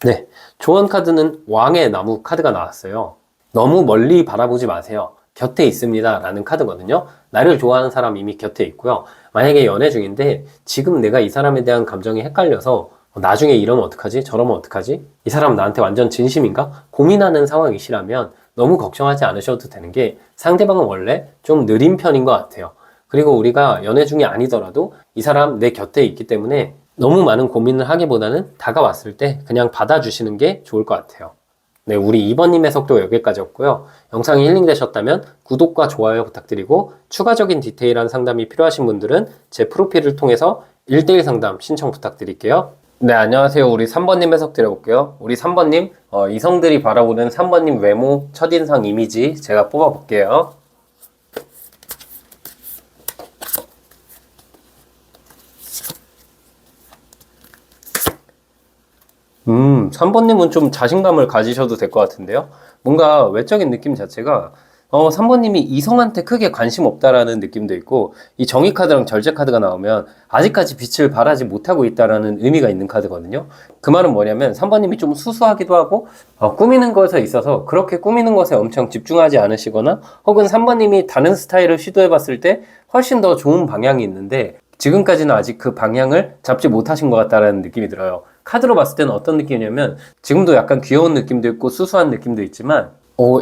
네, 조언 카드는 왕의 나무 카드가 나왔어요. 너무 멀리 바라보지 마세요. 곁에 있습니다 라는 카드거든요. 나를 좋아하는 사람 이미 곁에 있고요. 만약에 연애 중인데 지금 내가 이 사람에 대한 감정이 헷갈려서 나중에 이러면 어떡하지? 저러면 어떡하지? 이 사람 나한테 완전 진심인가? 고민하는 상황이시라면 너무 걱정하지 않으셔도 되는 게 상대방은 원래 좀 느린 편인 것 같아요. 그리고 우리가 연애 중이 아니더라도 이 사람 내 곁에 있기 때문에 너무 많은 고민을 하기보다는 다가왔을 때 그냥 받아주시는 게 좋을 것 같아요. 네, 우리 2번님 해석도 여기까지였고요. 영상이 힐링되셨다면 구독과 좋아요 부탁드리고 추가적인 디테일한 상담이 필요하신 분들은 제 프로필을 통해서 1대1 상담 신청 부탁드릴게요. 네, 안녕하세요. 우리 3번님 해석 드려볼게요. 우리 3번님, 이성들이 바라보는 3번님 외모, 첫인상 이미지 제가 뽑아볼게요. 3번님은 좀 자신감을 가지셔도 될 것 같은데요. 뭔가 외적인 느낌 자체가 3번님이 이성한테 크게 관심 없다라는 느낌도 있고 이 정의 카드랑 절제 카드가 나오면 아직까지 빛을 발하지 못하고 있다라는 의미가 있는 카드거든요. 그 말은 뭐냐면 3번님이 좀 수수하기도 하고 꾸미는 것에 있어서 그렇게 꾸미는 것에 엄청 집중하지 않으시거나 혹은 3번님이 다른 스타일을 시도해 봤을 때 훨씬 더 좋은 방향이 있는데 지금까지는 아직 그 방향을 잡지 못하신 것 같다라는 느낌이 들어요. 카드로 봤을 때는 어떤 느낌이냐면 지금도 약간 귀여운 느낌도 있고 수수한 느낌도 있지만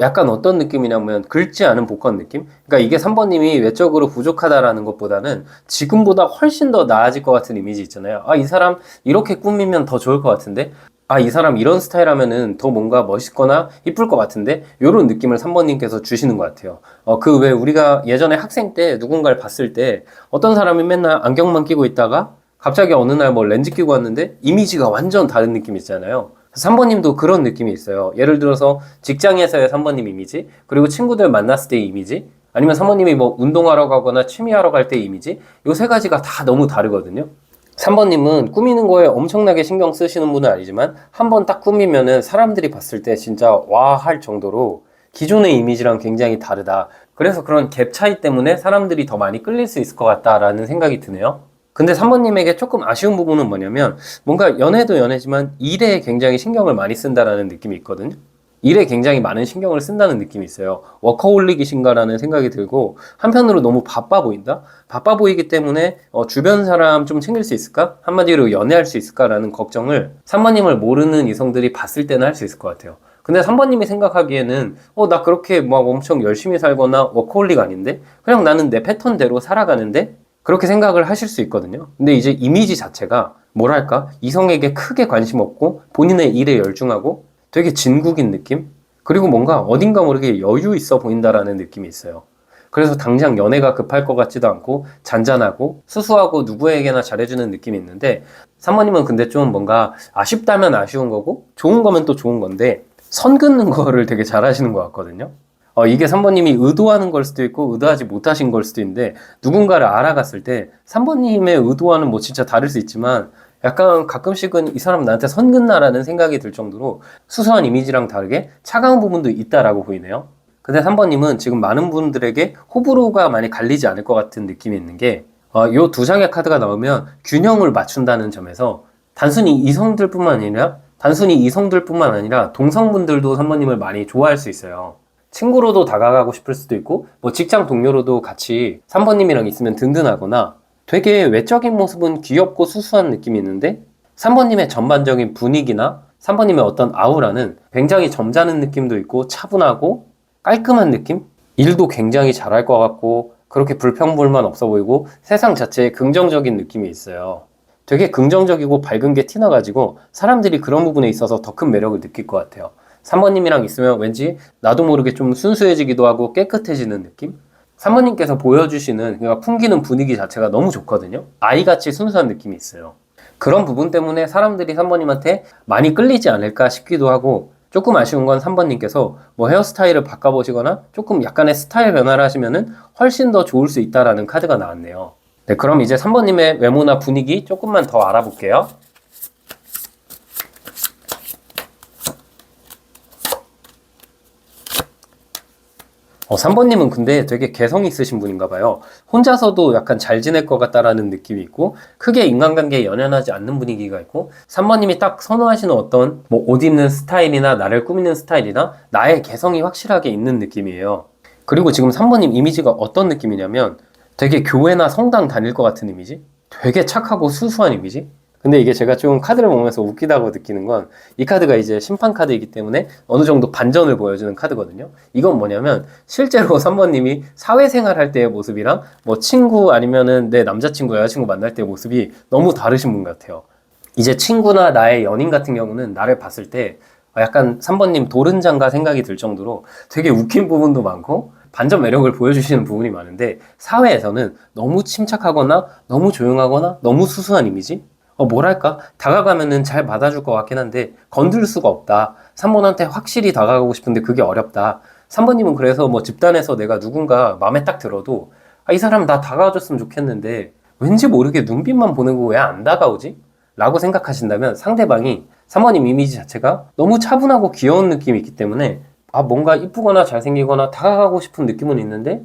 약간 어떤 느낌이냐면 긁지 않은 복권 느낌? 그러니까 이게 3번님이 외적으로 부족하다라는 것보다는 지금보다 훨씬 더 나아질 것 같은 이미지 있잖아요. 이 사람 이렇게 꾸미면 더 좋을 것 같은데 이 사람 이런 스타일 하면은 더 뭔가 멋있거나 이쁠 것 같은데 이런 느낌을 3번님께서 주시는 것 같아요. 그 왜 우리가 예전에 학생 때 누군가를 봤을 때 어떤 사람이 맨날 안경만 끼고 있다가 갑자기 어느 날 뭐 렌즈 끼고 왔는데 이미지가 완전 다른 느낌 있잖아요. 3번님도 그런 느낌이 있어요. 예를 들어서 직장에서의 3번님 이미지, 그리고 친구들 만났을 때의 이미지, 아니면 3번님이 뭐 운동하러 가거나 취미하러 갈 때의 이미지, 요 세 가지가 다 너무 다르거든요. 3번님은 꾸미는 거에 엄청나게 신경 쓰시는 분은 아니지만 한 번 딱 꾸미면은 사람들이 봤을 때 진짜 와 할 정도로 기존의 이미지랑 굉장히 다르다. 그래서 그런 갭 차이 때문에 사람들이 더 많이 끌릴 수 있을 것 같다라는 생각이 드네요. 근데 3번님에게 조금 아쉬운 부분은 뭐냐면 뭔가 연애도 연애지만 일에 굉장히 신경을 많이 쓴다라는 느낌이 있거든요. 일에 굉장히 많은 신경을 쓴다는 느낌이 있어요. 워커홀릭이신가라는 생각이 들고 한편으로 너무 바빠 보인다? 바빠 보이기 때문에 주변 사람 좀 챙길 수 있을까? 한마디로 연애할 수 있을까라는 걱정을 3번님을 모르는 이성들이 봤을 때는 할 수 있을 것 같아요. 근데 3번님이 생각하기에는 나 그렇게 막 엄청 열심히 살거나 워커홀릭 아닌데? 그냥 나는 내 패턴대로 살아가는데? 그렇게 생각을 하실 수 있거든요. 근데 이제 이미지 자체가 뭐랄까? 이성에게 크게 관심 없고 본인의 일에 열중하고 되게 진국인 느낌? 그리고 뭔가 어딘가 모르게 여유 있어 보인다라는 느낌이 있어요. 그래서 당장 연애가 급할 것 같지도 않고 잔잔하고 수수하고 누구에게나 잘해주는 느낌이 있는데 3번님은 근데 좀 뭔가 아쉽다면 아쉬운 거고 좋은 거면 또 좋은 건데 선 긋는 거를 되게 잘하시는 것 같거든요. 이게 3번님이 의도하는 걸 수도 있고 의도하지 못하신 걸 수도 있는데 누군가를 알아갔을 때 3번님의 의도와는 뭐 진짜 다를 수 있지만 약간 가끔씩은 이 사람 나한테 선 긋나라는 생각이 들 정도로 수수한 이미지랑 다르게 차가운 부분도 있다라고 보이네요. 근데 3번님은 지금 많은 분들에게 호불호가 많이 갈리지 않을 것 같은 느낌이 있는 게 요 두 장의 카드가 나오면 균형을 맞춘다는 점에서 단순히 이성들뿐만 아니라 동성분들도 3번님을 많이 좋아할 수 있어요. 친구로도 다가가고 싶을 수도 있고 뭐 직장 동료로도 같이 3번님이랑 있으면 든든하거나 되게 외적인 모습은 귀엽고 수수한 느낌이 있는데 3번님의 전반적인 분위기나 3번님의 어떤 아우라는 굉장히 점잖은 느낌도 있고 차분하고 깔끔한 느낌? 일도 굉장히 잘할 것 같고 그렇게 불평불만 없어 보이고 세상 자체에 긍정적인 느낌이 있어요. 되게 긍정적이고 밝은 게 티나가지고 사람들이 그런 부분에 있어서 더 큰 매력을 느낄 것 같아요. 3번님이랑 있으면 왠지 나도 모르게 좀 순수해지기도 하고 깨끗해지는 느낌? 3번님께서 보여주시는 그러니까 풍기는 분위기 자체가 너무 좋거든요. 아이같이 순수한 느낌이 있어요. 그런 부분 때문에 사람들이 3번님한테 많이 끌리지 않을까 싶기도 하고 조금 아쉬운 건 3번님께서 뭐 헤어스타일을 바꿔보시거나 조금 약간의 스타일 변화를 하시면은 훨씬 더 좋을 수 있다라는 카드가 나왔네요. 네, 그럼 이제 3번님의 외모나 분위기 조금만 더 알아볼게요. 3번님은 근데 되게 개성 있으신 분인가 봐요. 혼자서도 약간 잘 지낼 것 같다라는 느낌이 있고 크게 인간관계에 연연하지 않는 분위기가 있고 3번님이 딱 선호하시는 어떤 뭐 옷 입는 스타일이나 나를 꾸미는 스타일이나 나의 개성이 확실하게 있는 느낌이에요. 그리고 지금 3번님 이미지가 어떤 느낌이냐면 되게 교회나 성당 다닐 것 같은 이미지? 되게 착하고 수수한 이미지? 근데 이게 제가 좀 카드를 보면서 웃기다고 느끼는 건 이 카드가 이제 심판 카드이기 때문에 어느 정도 반전을 보여주는 카드거든요. 이건 뭐냐면 실제로 3번님이 사회생활 할 때의 모습이랑 뭐 친구 아니면은 내 남자친구, 여자친구 만날 때의 모습이 너무 다르신 분 같아요. 이제 친구나 나의 연인 같은 경우는 나를 봤을 때 약간 3번님 도른장가 생각이 들 정도로 되게 웃긴 부분도 많고 반전 매력을 보여주시는 부분이 많은데 사회에서는 너무 침착하거나 너무 조용하거나 너무 수수한 이미지? 뭐랄까? 다가가면은 잘 받아줄 것 같긴 한데 건들 수가 없다. 3번한테 확실히 다가가고 싶은데 그게 어렵다. 3번님은 그래서 뭐 집단에서 내가 누군가 마음에 딱 들어도 이 사람 나 다가와줬으면 좋겠는데 왠지 모르게 눈빛만 보는 거 왜 안 다가오지? 라고 생각하신다면 상대방이 3번님 이미지 자체가 너무 차분하고 귀여운 느낌이 있기 때문에 뭔가 이쁘거나 잘생기거나 다가가고 싶은 느낌은 있는데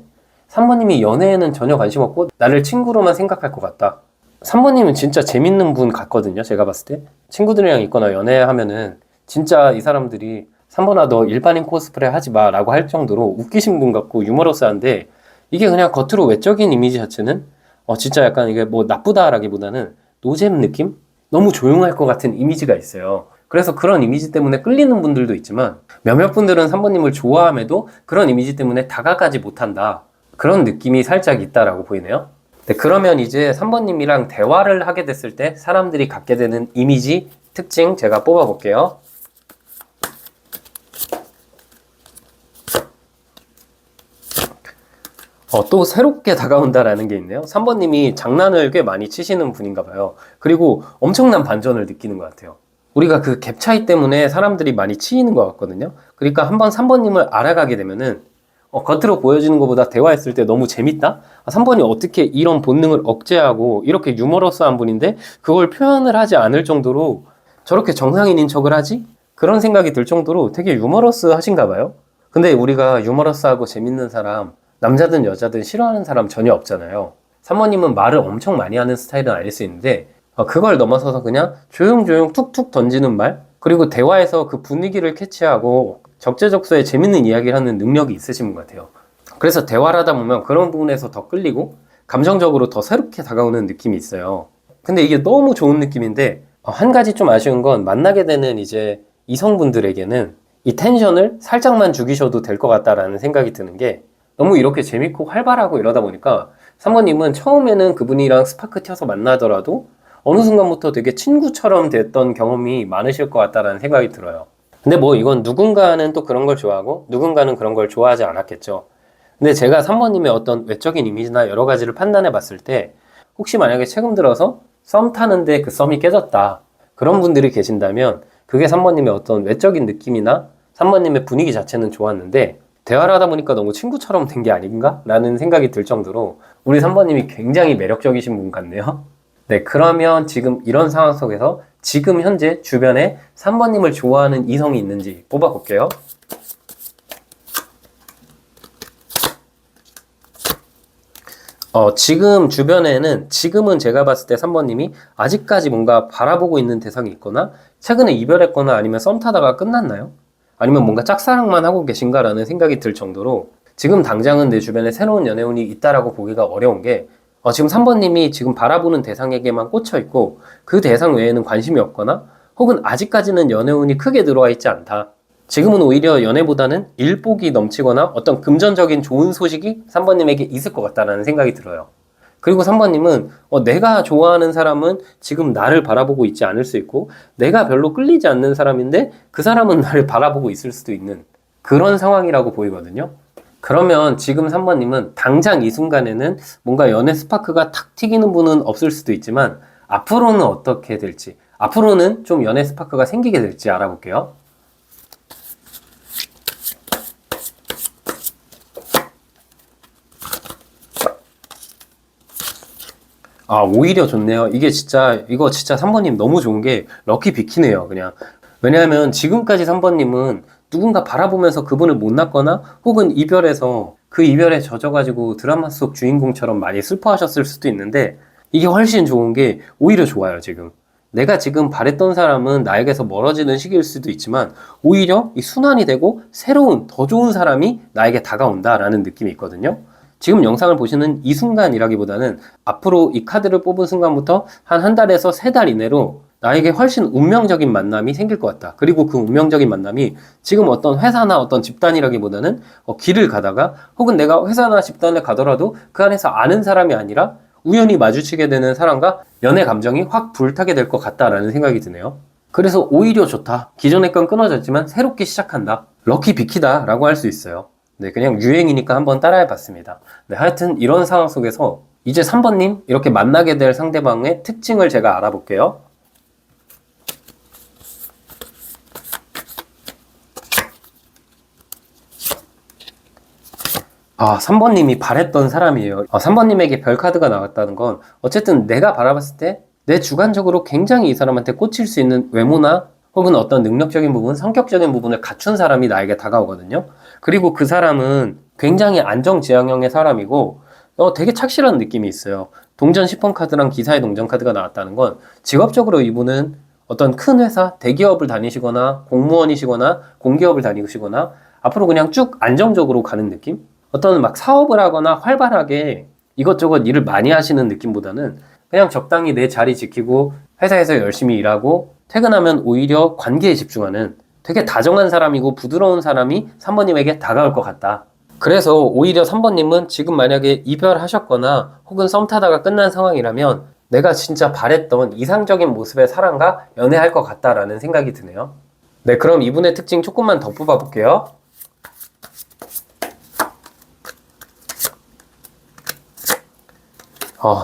3번님이 연애에는 전혀 관심 없고 나를 친구로만 생각할 것 같다. 3번님은 진짜 재밌는 분 같거든요. 제가 봤을 때 친구들이랑 있거나 연애하면은 진짜 이 사람들이 3번아 너 일반인 코스프레 하지 마 라고 할 정도로 웃기신 분 같고 유머러스한데 이게 그냥 겉으로 외적인 이미지 자체는 진짜 약간 이게 뭐 나쁘다라기보다는 노잼 느낌? 너무 조용할 것 같은 이미지가 있어요. 그래서 그런 이미지 때문에 끌리는 분들도 있지만 몇몇 분들은 3번님을 좋아함에도 그런 이미지 때문에 다가가지 못한다. 그런 느낌이 살짝 있다라고 보이네요. 네, 그러면 이제 3번님이랑 대화를 하게 됐을 때 사람들이 갖게 되는 이미지, 특징 제가 뽑아볼게요. 또 새롭게 다가온다라는 게 있네요. 3번님이 장난을 꽤 많이 치시는 분인가 봐요. 그리고 엄청난 반전을 느끼는 것 같아요. 우리가 그 갭 차이 때문에 사람들이 많이 치이는 것 같거든요. 그러니까 한번 3번님을 알아가게 되면은 겉으로 보여지는 것보다 대화했을 때 너무 재밌다? 3번이 어떻게 이런 본능을 억제하고 이렇게 유머러스한 분인데 그걸 표현을 하지 않을 정도로 저렇게 정상인인 척을 하지? 그런 생각이 들 정도로 되게 유머러스 하신가 봐요. 근데 우리가 유머러스하고 재밌는 사람, 남자든 여자든 싫어하는 사람 전혀 없잖아요. 3번님은 말을 엄청 많이 하는 스타일은 아닐 수 있는데 그걸 넘어서서 그냥 조용조용 툭툭 던지는 말? 그리고 대화에서 그 분위기를 캐치하고 적재적소에 재밌는 이야기를 하는 능력이 있으신 분 같아요. 그래서 대화를 하다 보면 그런 부분에서 더 끌리고 감정적으로 더 새롭게 다가오는 느낌이 있어요. 근데 이게 너무 좋은 느낌인데 한 가지 좀 아쉬운 건 만나게 되는 이제 이성분들에게는 이 텐션을 살짝만 죽이셔도 될 것 같다라는 생각이 드는 게 너무 이렇게 재밌고 활발하고 이러다 보니까 3번님은 처음에는 그분이랑 스파크 튀어서 만나더라도 어느 순간부터 되게 친구처럼 됐던 경험이 많으실 것 같다라는 생각이 들어요. 근데 뭐 이건 누군가는 또 그런 걸 좋아하고 누군가는 그런 걸 좋아하지 않았겠죠. 근데 제가 3번님의 어떤 외적인 이미지나 여러 가지를 판단해 봤을 때 혹시 만약에 최근 들어서 썸 타는데 그 썸이 깨졌다. 그런 분들이 계신다면 그게 3번님의 어떤 외적인 느낌이나 3번님의 분위기 자체는 좋았는데 대화를 하다 보니까 너무 친구처럼 된 게 아닌가? 라는 생각이 들 정도로 우리 3번님이 굉장히 매력적이신 분 같네요. 네, 그러면 지금 이런 상황 속에서 지금 현재 주변에 3번님을 좋아하는 이성이 있는지 뽑아볼게요. 지금 주변에는 지금은 제가 봤을 때 3번님이 아직까지 뭔가 바라보고 있는 대상이 있거나 최근에 이별했거나 아니면 썸 타다가 끝났나요? 아니면 뭔가 짝사랑만 하고 계신가라는 생각이 들 정도로 지금 당장은 내 주변에 새로운 연애운이 있다라고 보기가 어려운 게 지금 3번님이 지금 바라보는 대상에게만 꽂혀 있고 그 대상 외에는 관심이 없거나 혹은 아직까지는 연애운이 크게 들어와 있지 않다. 지금은 오히려 연애보다는 일복이 넘치거나 어떤 금전적인 좋은 소식이 3번님에게 있을 것 같다는 생각이 들어요. 그리고 3번님은 내가 좋아하는 사람은 지금 나를 바라보고 있지 않을 수 있고 내가 별로 끌리지 않는 사람인데 그 사람은 나를 바라보고 있을 수도 있는 그런 상황이라고 보이거든요. 그러면 지금 3번님은 당장 이 순간에는 뭔가 연애 스파크가 탁 튀기는 분은 없을 수도 있지만 앞으로는 어떻게 될지, 앞으로는 좀 연애 스파크가 생기게 될지 알아볼게요. 오히려 좋네요. 이거 진짜 3번님 너무 좋은 게 럭키 비키네요, 그냥. 왜냐하면 지금까지 3번님은 누군가 바라보면서 그분을 못 낳거나 혹은 이별해서 그 이별에 젖어가지고 드라마 속 주인공처럼 많이 슬퍼하셨을 수도 있는데 이게 훨씬 좋은 게 오히려 좋아요, 지금. 내가 지금 바랬던 사람은 나에게서 멀어지는 시기일 수도 있지만 오히려 이 순환이 되고 새로운 더 좋은 사람이 나에게 다가온다라는 느낌이 있거든요. 지금 영상을 보시는 이 순간이라기보다는 앞으로 이 카드를 뽑은 순간부터 한 달에서 3달 이내로 나에게 훨씬 운명적인 만남이 생길 것 같다. 그리고 그 운명적인 만남이 지금 어떤 회사나 어떤 집단이라기보다는 길을 가다가 혹은 내가 회사나 집단을 가더라도 그 안에서 아는 사람이 아니라 우연히 마주치게 되는 사람과 연애 감정이 확 불타게 될 것 같다라는 생각이 드네요. 그래서 오히려 좋다. 기존의 건 끊어졌지만 새롭게 시작한다. 럭키 비키다 라고 할 수 있어요. 네, 그냥 유행이니까 한번 따라해 봤습니다. 네, 하여튼 이런 상황 속에서 이제 3번님 이렇게 만나게 될 상대방의 특징을 제가 알아볼게요. 3번님이 바랬던 사람이에요. 3번님에게 별 카드가 나왔다는 건 어쨌든 내가 바라봤을 때 내 주관적으로 굉장히 이 사람한테 꽂힐 수 있는 외모나 혹은 어떤 능력적인 부분, 성격적인 부분을 갖춘 사람이 나에게 다가오거든요. 그리고 그 사람은 굉장히 안정지향형의 사람이고 되게 착실한 느낌이 있어요. 동전 10번 카드랑 기사의 동전 카드가 나왔다는 건 직업적으로 이분은 어떤 큰 회사, 대기업을 다니시거나 공무원이시거나 공기업을 다니시거나 앞으로 그냥 쭉 안정적으로 가는 느낌? 어떤 막 사업을 하거나 활발하게 이것저것 일을 많이 하시는 느낌보다는 그냥 적당히 내 자리 지키고 회사에서 열심히 일하고 퇴근하면 오히려 관계에 집중하는 되게 다정한 사람이고 부드러운 사람이 3번님에게 다가올 것 같다. 그래서 오히려 3번님은 지금 만약에 이별하셨거나 혹은 썸 타다가 끝난 상황이라면 내가 진짜 바랬던 이상적인 모습의 사람과 연애할 것 같다라는 생각이 드네요. 네, 그럼 이분의 특징 조금만 더 뽑아볼게요.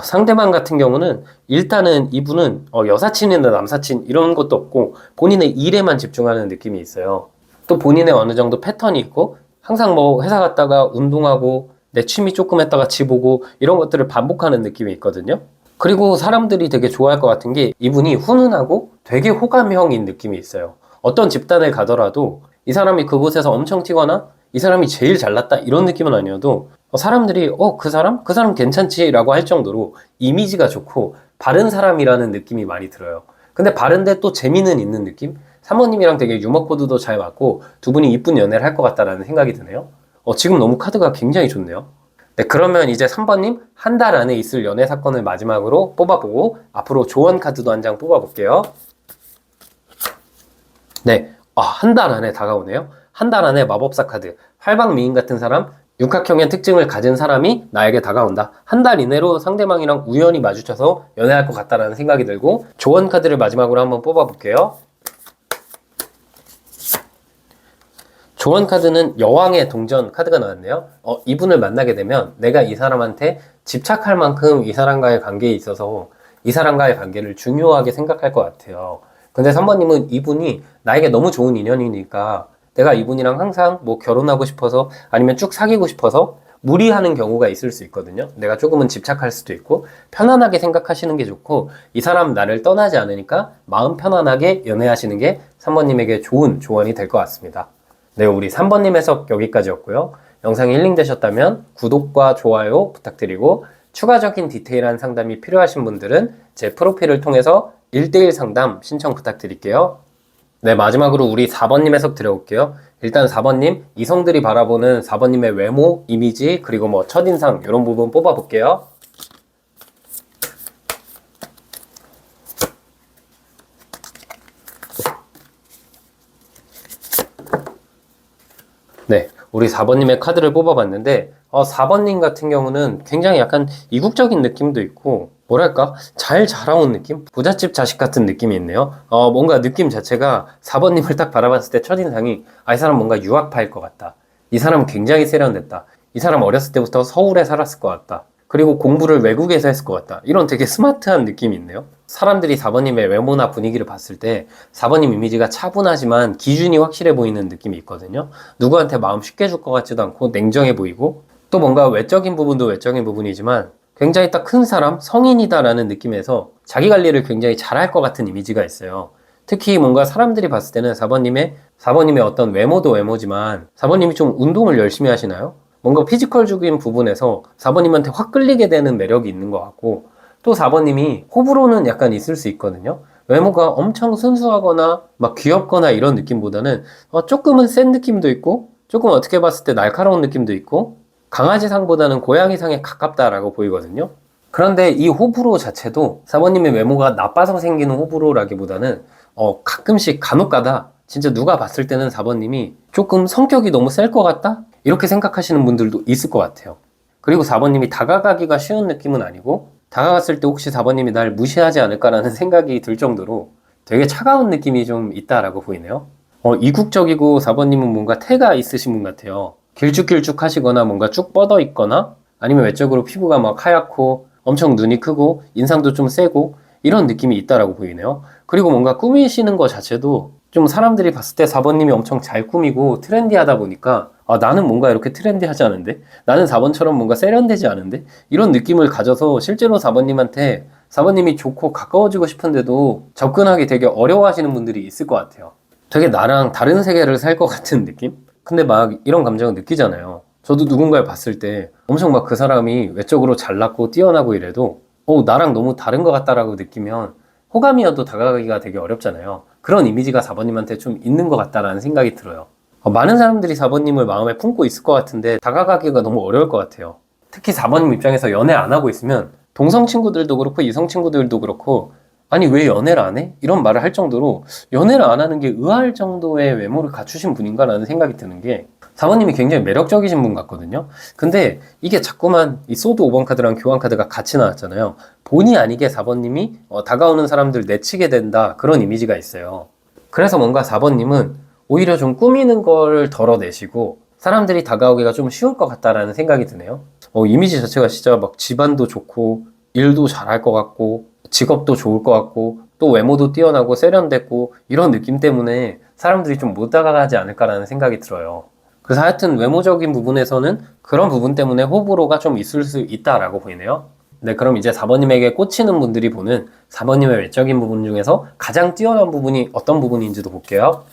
상대방 같은 경우는 일단은 이분은 여사친이나 남사친 이런 것도 없고 본인의 일에만 집중하는 느낌이 있어요. 또 본인의 어느 정도 패턴이 있고 항상 뭐 회사 갔다가 운동하고 내 취미 조금 했다가 집 오고 이런 것들을 반복하는 느낌이 있거든요. 그리고 사람들이 되게 좋아할 것 같은 게 이분이 훈훈하고 되게 호감형인 느낌이 있어요. 어떤 집단을 가더라도 이 사람이 그곳에서 엄청 튀거나 이 사람이 제일 잘났다 이런 느낌은 아니어도 사람들이 그 사람? 그 사람 괜찮지? 라고 할 정도로 이미지가 좋고 바른 사람이라는 느낌이 많이 들어요. 근데 바른데 또 재미는 있는 느낌? 3번님이랑 되게 유머 코드도 잘 맞고 두 분이 이쁜 연애를 할 것 같다라는 생각이 드네요. 지금 너무 카드가 굉장히 좋네요. 네, 그러면 이제 3번님 한 달 안에 있을 연애 사건을 마지막으로 뽑아보고 앞으로 조언 카드도 한 장 뽑아볼게요. 네, 한 달 안에 다가오네요. 한 달 안에 마법사 카드, 활방미인 같은 사람, 육각형의 특징을 가진 사람이 나에게 다가온다. 한 달 이내로 상대방이랑 우연히 마주쳐서 연애할 것 같다라는 생각이 들고 조언 카드를 마지막으로 한번 뽑아볼게요. 조언 카드는 여왕의 동전 카드가 나왔네요. 이분을 만나게 되면 내가 이 사람한테 집착할 만큼 이 사람과의 관계에 있어서 이 사람과의 관계를 중요하게 생각할 것 같아요. 근데 3번님은 이분이 나에게 너무 좋은 인연이니까 내가 이분이랑 항상 뭐 결혼하고 싶어서 아니면 쭉 사귀고 싶어서 무리하는 경우가 있을 수 있거든요. 내가 조금은 집착할 수도 있고 편안하게 생각하시는 게 좋고 이 사람 나를 떠나지 않으니까 마음 편안하게 연애하시는 게 3번님에게 좋은 조언이 될 것 같습니다. 네, 우리 3번님 해석 여기까지였고요. 영상이 힐링되셨다면 구독과 좋아요 부탁드리고 추가적인 디테일한 상담이 필요하신 분들은 제 프로필을 통해서 1대1 상담 신청 부탁드릴게요. 네, 마지막으로 우리 4번님 해석 드려볼게요. 일단 4번님, 이성들이 바라보는 4번님의 외모, 이미지, 그리고 뭐 첫인상 이런 부분 뽑아볼게요. 네, 우리 4번님의 카드를 뽑아봤는데 4번님 같은 경우는 굉장히 약간 이국적인 느낌도 있고 뭐랄까 잘 자라온 느낌? 부잣집 자식 같은 느낌이 있네요. 뭔가 느낌 자체가 4번님을 딱 바라봤을 때 첫인상이 이 사람 뭔가 유학파일 것 같다. 이 사람 굉장히 세련됐다. 이 사람 어렸을 때부터 서울에 살았을 것 같다. 그리고 공부를 외국에서 했을 것 같다. 이런 되게 스마트한 느낌이 있네요. 사람들이 4번님의 외모나 분위기를 봤을 때 4번님 이미지가 차분하지만 기준이 확실해 보이는 느낌이 있거든요. 누구한테 마음 쉽게 줄 것 같지도 않고 냉정해 보이고 또 뭔가 외적인 부분도 외적인 부분이지만 굉장히 딱 큰 사람, 성인이다라는 느낌에서 자기 관리를 굉장히 잘할 것 같은 이미지가 있어요. 특히 뭔가 사람들이 봤을 때는 4번님의 어떤 외모도 외모지만 4번님이 좀 운동을 열심히 하시나요? 뭔가 피지컬적인 부분에서 4번님한테 확 끌리게 되는 매력이 있는 것 같고 또 4번님이 호불호는 약간 있을 수 있거든요. 외모가 엄청 순수하거나 막 귀엽거나 이런 느낌보다는 조금은 센 느낌도 있고 조금 어떻게 봤을 때 날카로운 느낌도 있고 강아지상보다는 고양이상에 가깝다라고 보이거든요. 그런데 이 호불호 자체도 4번님의 외모가 나빠서 생기는 호불호라기보다는 가끔씩 간혹가다 진짜 누가 봤을 때는 4번님이 조금 성격이 너무 셀 것 같다? 이렇게 생각하시는 분들도 있을 것 같아요. 그리고 4번님이 다가가기가 쉬운 느낌은 아니고 다가갔을 때 혹시 4번님이 날 무시하지 않을까라는 생각이 들 정도로 되게 차가운 느낌이 좀 있다라고 보이네요. 이국적이고 4번님은 뭔가 태가 있으신 분 같아요. 길쭉길쭉 하시거나 뭔가 쭉 뻗어 있거나 아니면 외적으로 피부가 막 하얗고 엄청 눈이 크고 인상도 좀 세고 이런 느낌이 있다라고 보이네요. 그리고 뭔가 꾸미시는 것 자체도 좀 사람들이 봤을 때 4번님이 엄청 잘 꾸미고 트렌디하다 보니까 나는 뭔가 이렇게 트렌디하지 않은데? 나는 4번처럼 뭔가 세련되지 않은데? 이런 느낌을 가져서 실제로 4번님한테 4번님이 좋고 가까워지고 싶은데도 접근하기 되게 어려워하시는 분들이 있을 것 같아요. 되게 나랑 다른 세계를 살 것 같은 느낌? 근데 막 이런 감정을 느끼잖아요. 저도 누군가를 봤을 때 엄청 막 그 사람이 외적으로 잘났고 뛰어나고 이래도 나랑 너무 다른 것 같다라고 느끼면 호감이어도 다가가기가 되게 어렵잖아요. 그런 이미지가 4번님한테 좀 있는 것 같다라는 생각이 들어요. 많은 사람들이 4번님을 마음에 품고 있을 것 같은데 다가가기가 너무 어려울 것 같아요. 특히 4번님 입장에서 연애 안 하고 있으면 동성 친구들도 그렇고 이성 친구들도 그렇고 아니 왜 연애를 안 해? 이런 말을 할 정도로 연애를 안 하는 게 의아할 정도의 외모를 갖추신 분인가 라는 생각이 드는 게 4번님이 굉장히 매력적이신 분 같거든요. 근데 이게 자꾸만 이 소드 5번 카드랑 교환 카드가 같이 나왔잖아요. 본의 아니게 4번님이 다가오는 사람들 내치게 된다 그런 이미지가 있어요. 그래서 뭔가 4번님은 오히려 좀 꾸미는 걸 덜어내시고 사람들이 다가오기가 좀 쉬울 것 같다라는 생각이 드네요. 이미지 자체가 진짜 막 집안도 좋고 일도 잘할 것 같고 직업도 좋을 것 같고 또 외모도 뛰어나고 세련됐고 이런 느낌 때문에 사람들이 좀 못 다가가지 않을까라는 생각이 들어요. 그래서 하여튼 외모적인 부분에서는 그런 부분 때문에 호불호가 좀 있을 수 있다라고 보이네요. 네, 그럼 이제 4번님에게 꽂히는 분들이 보는 4번님의 외적인 부분 중에서 가장 뛰어난 부분이 어떤 부분인지도 볼게요.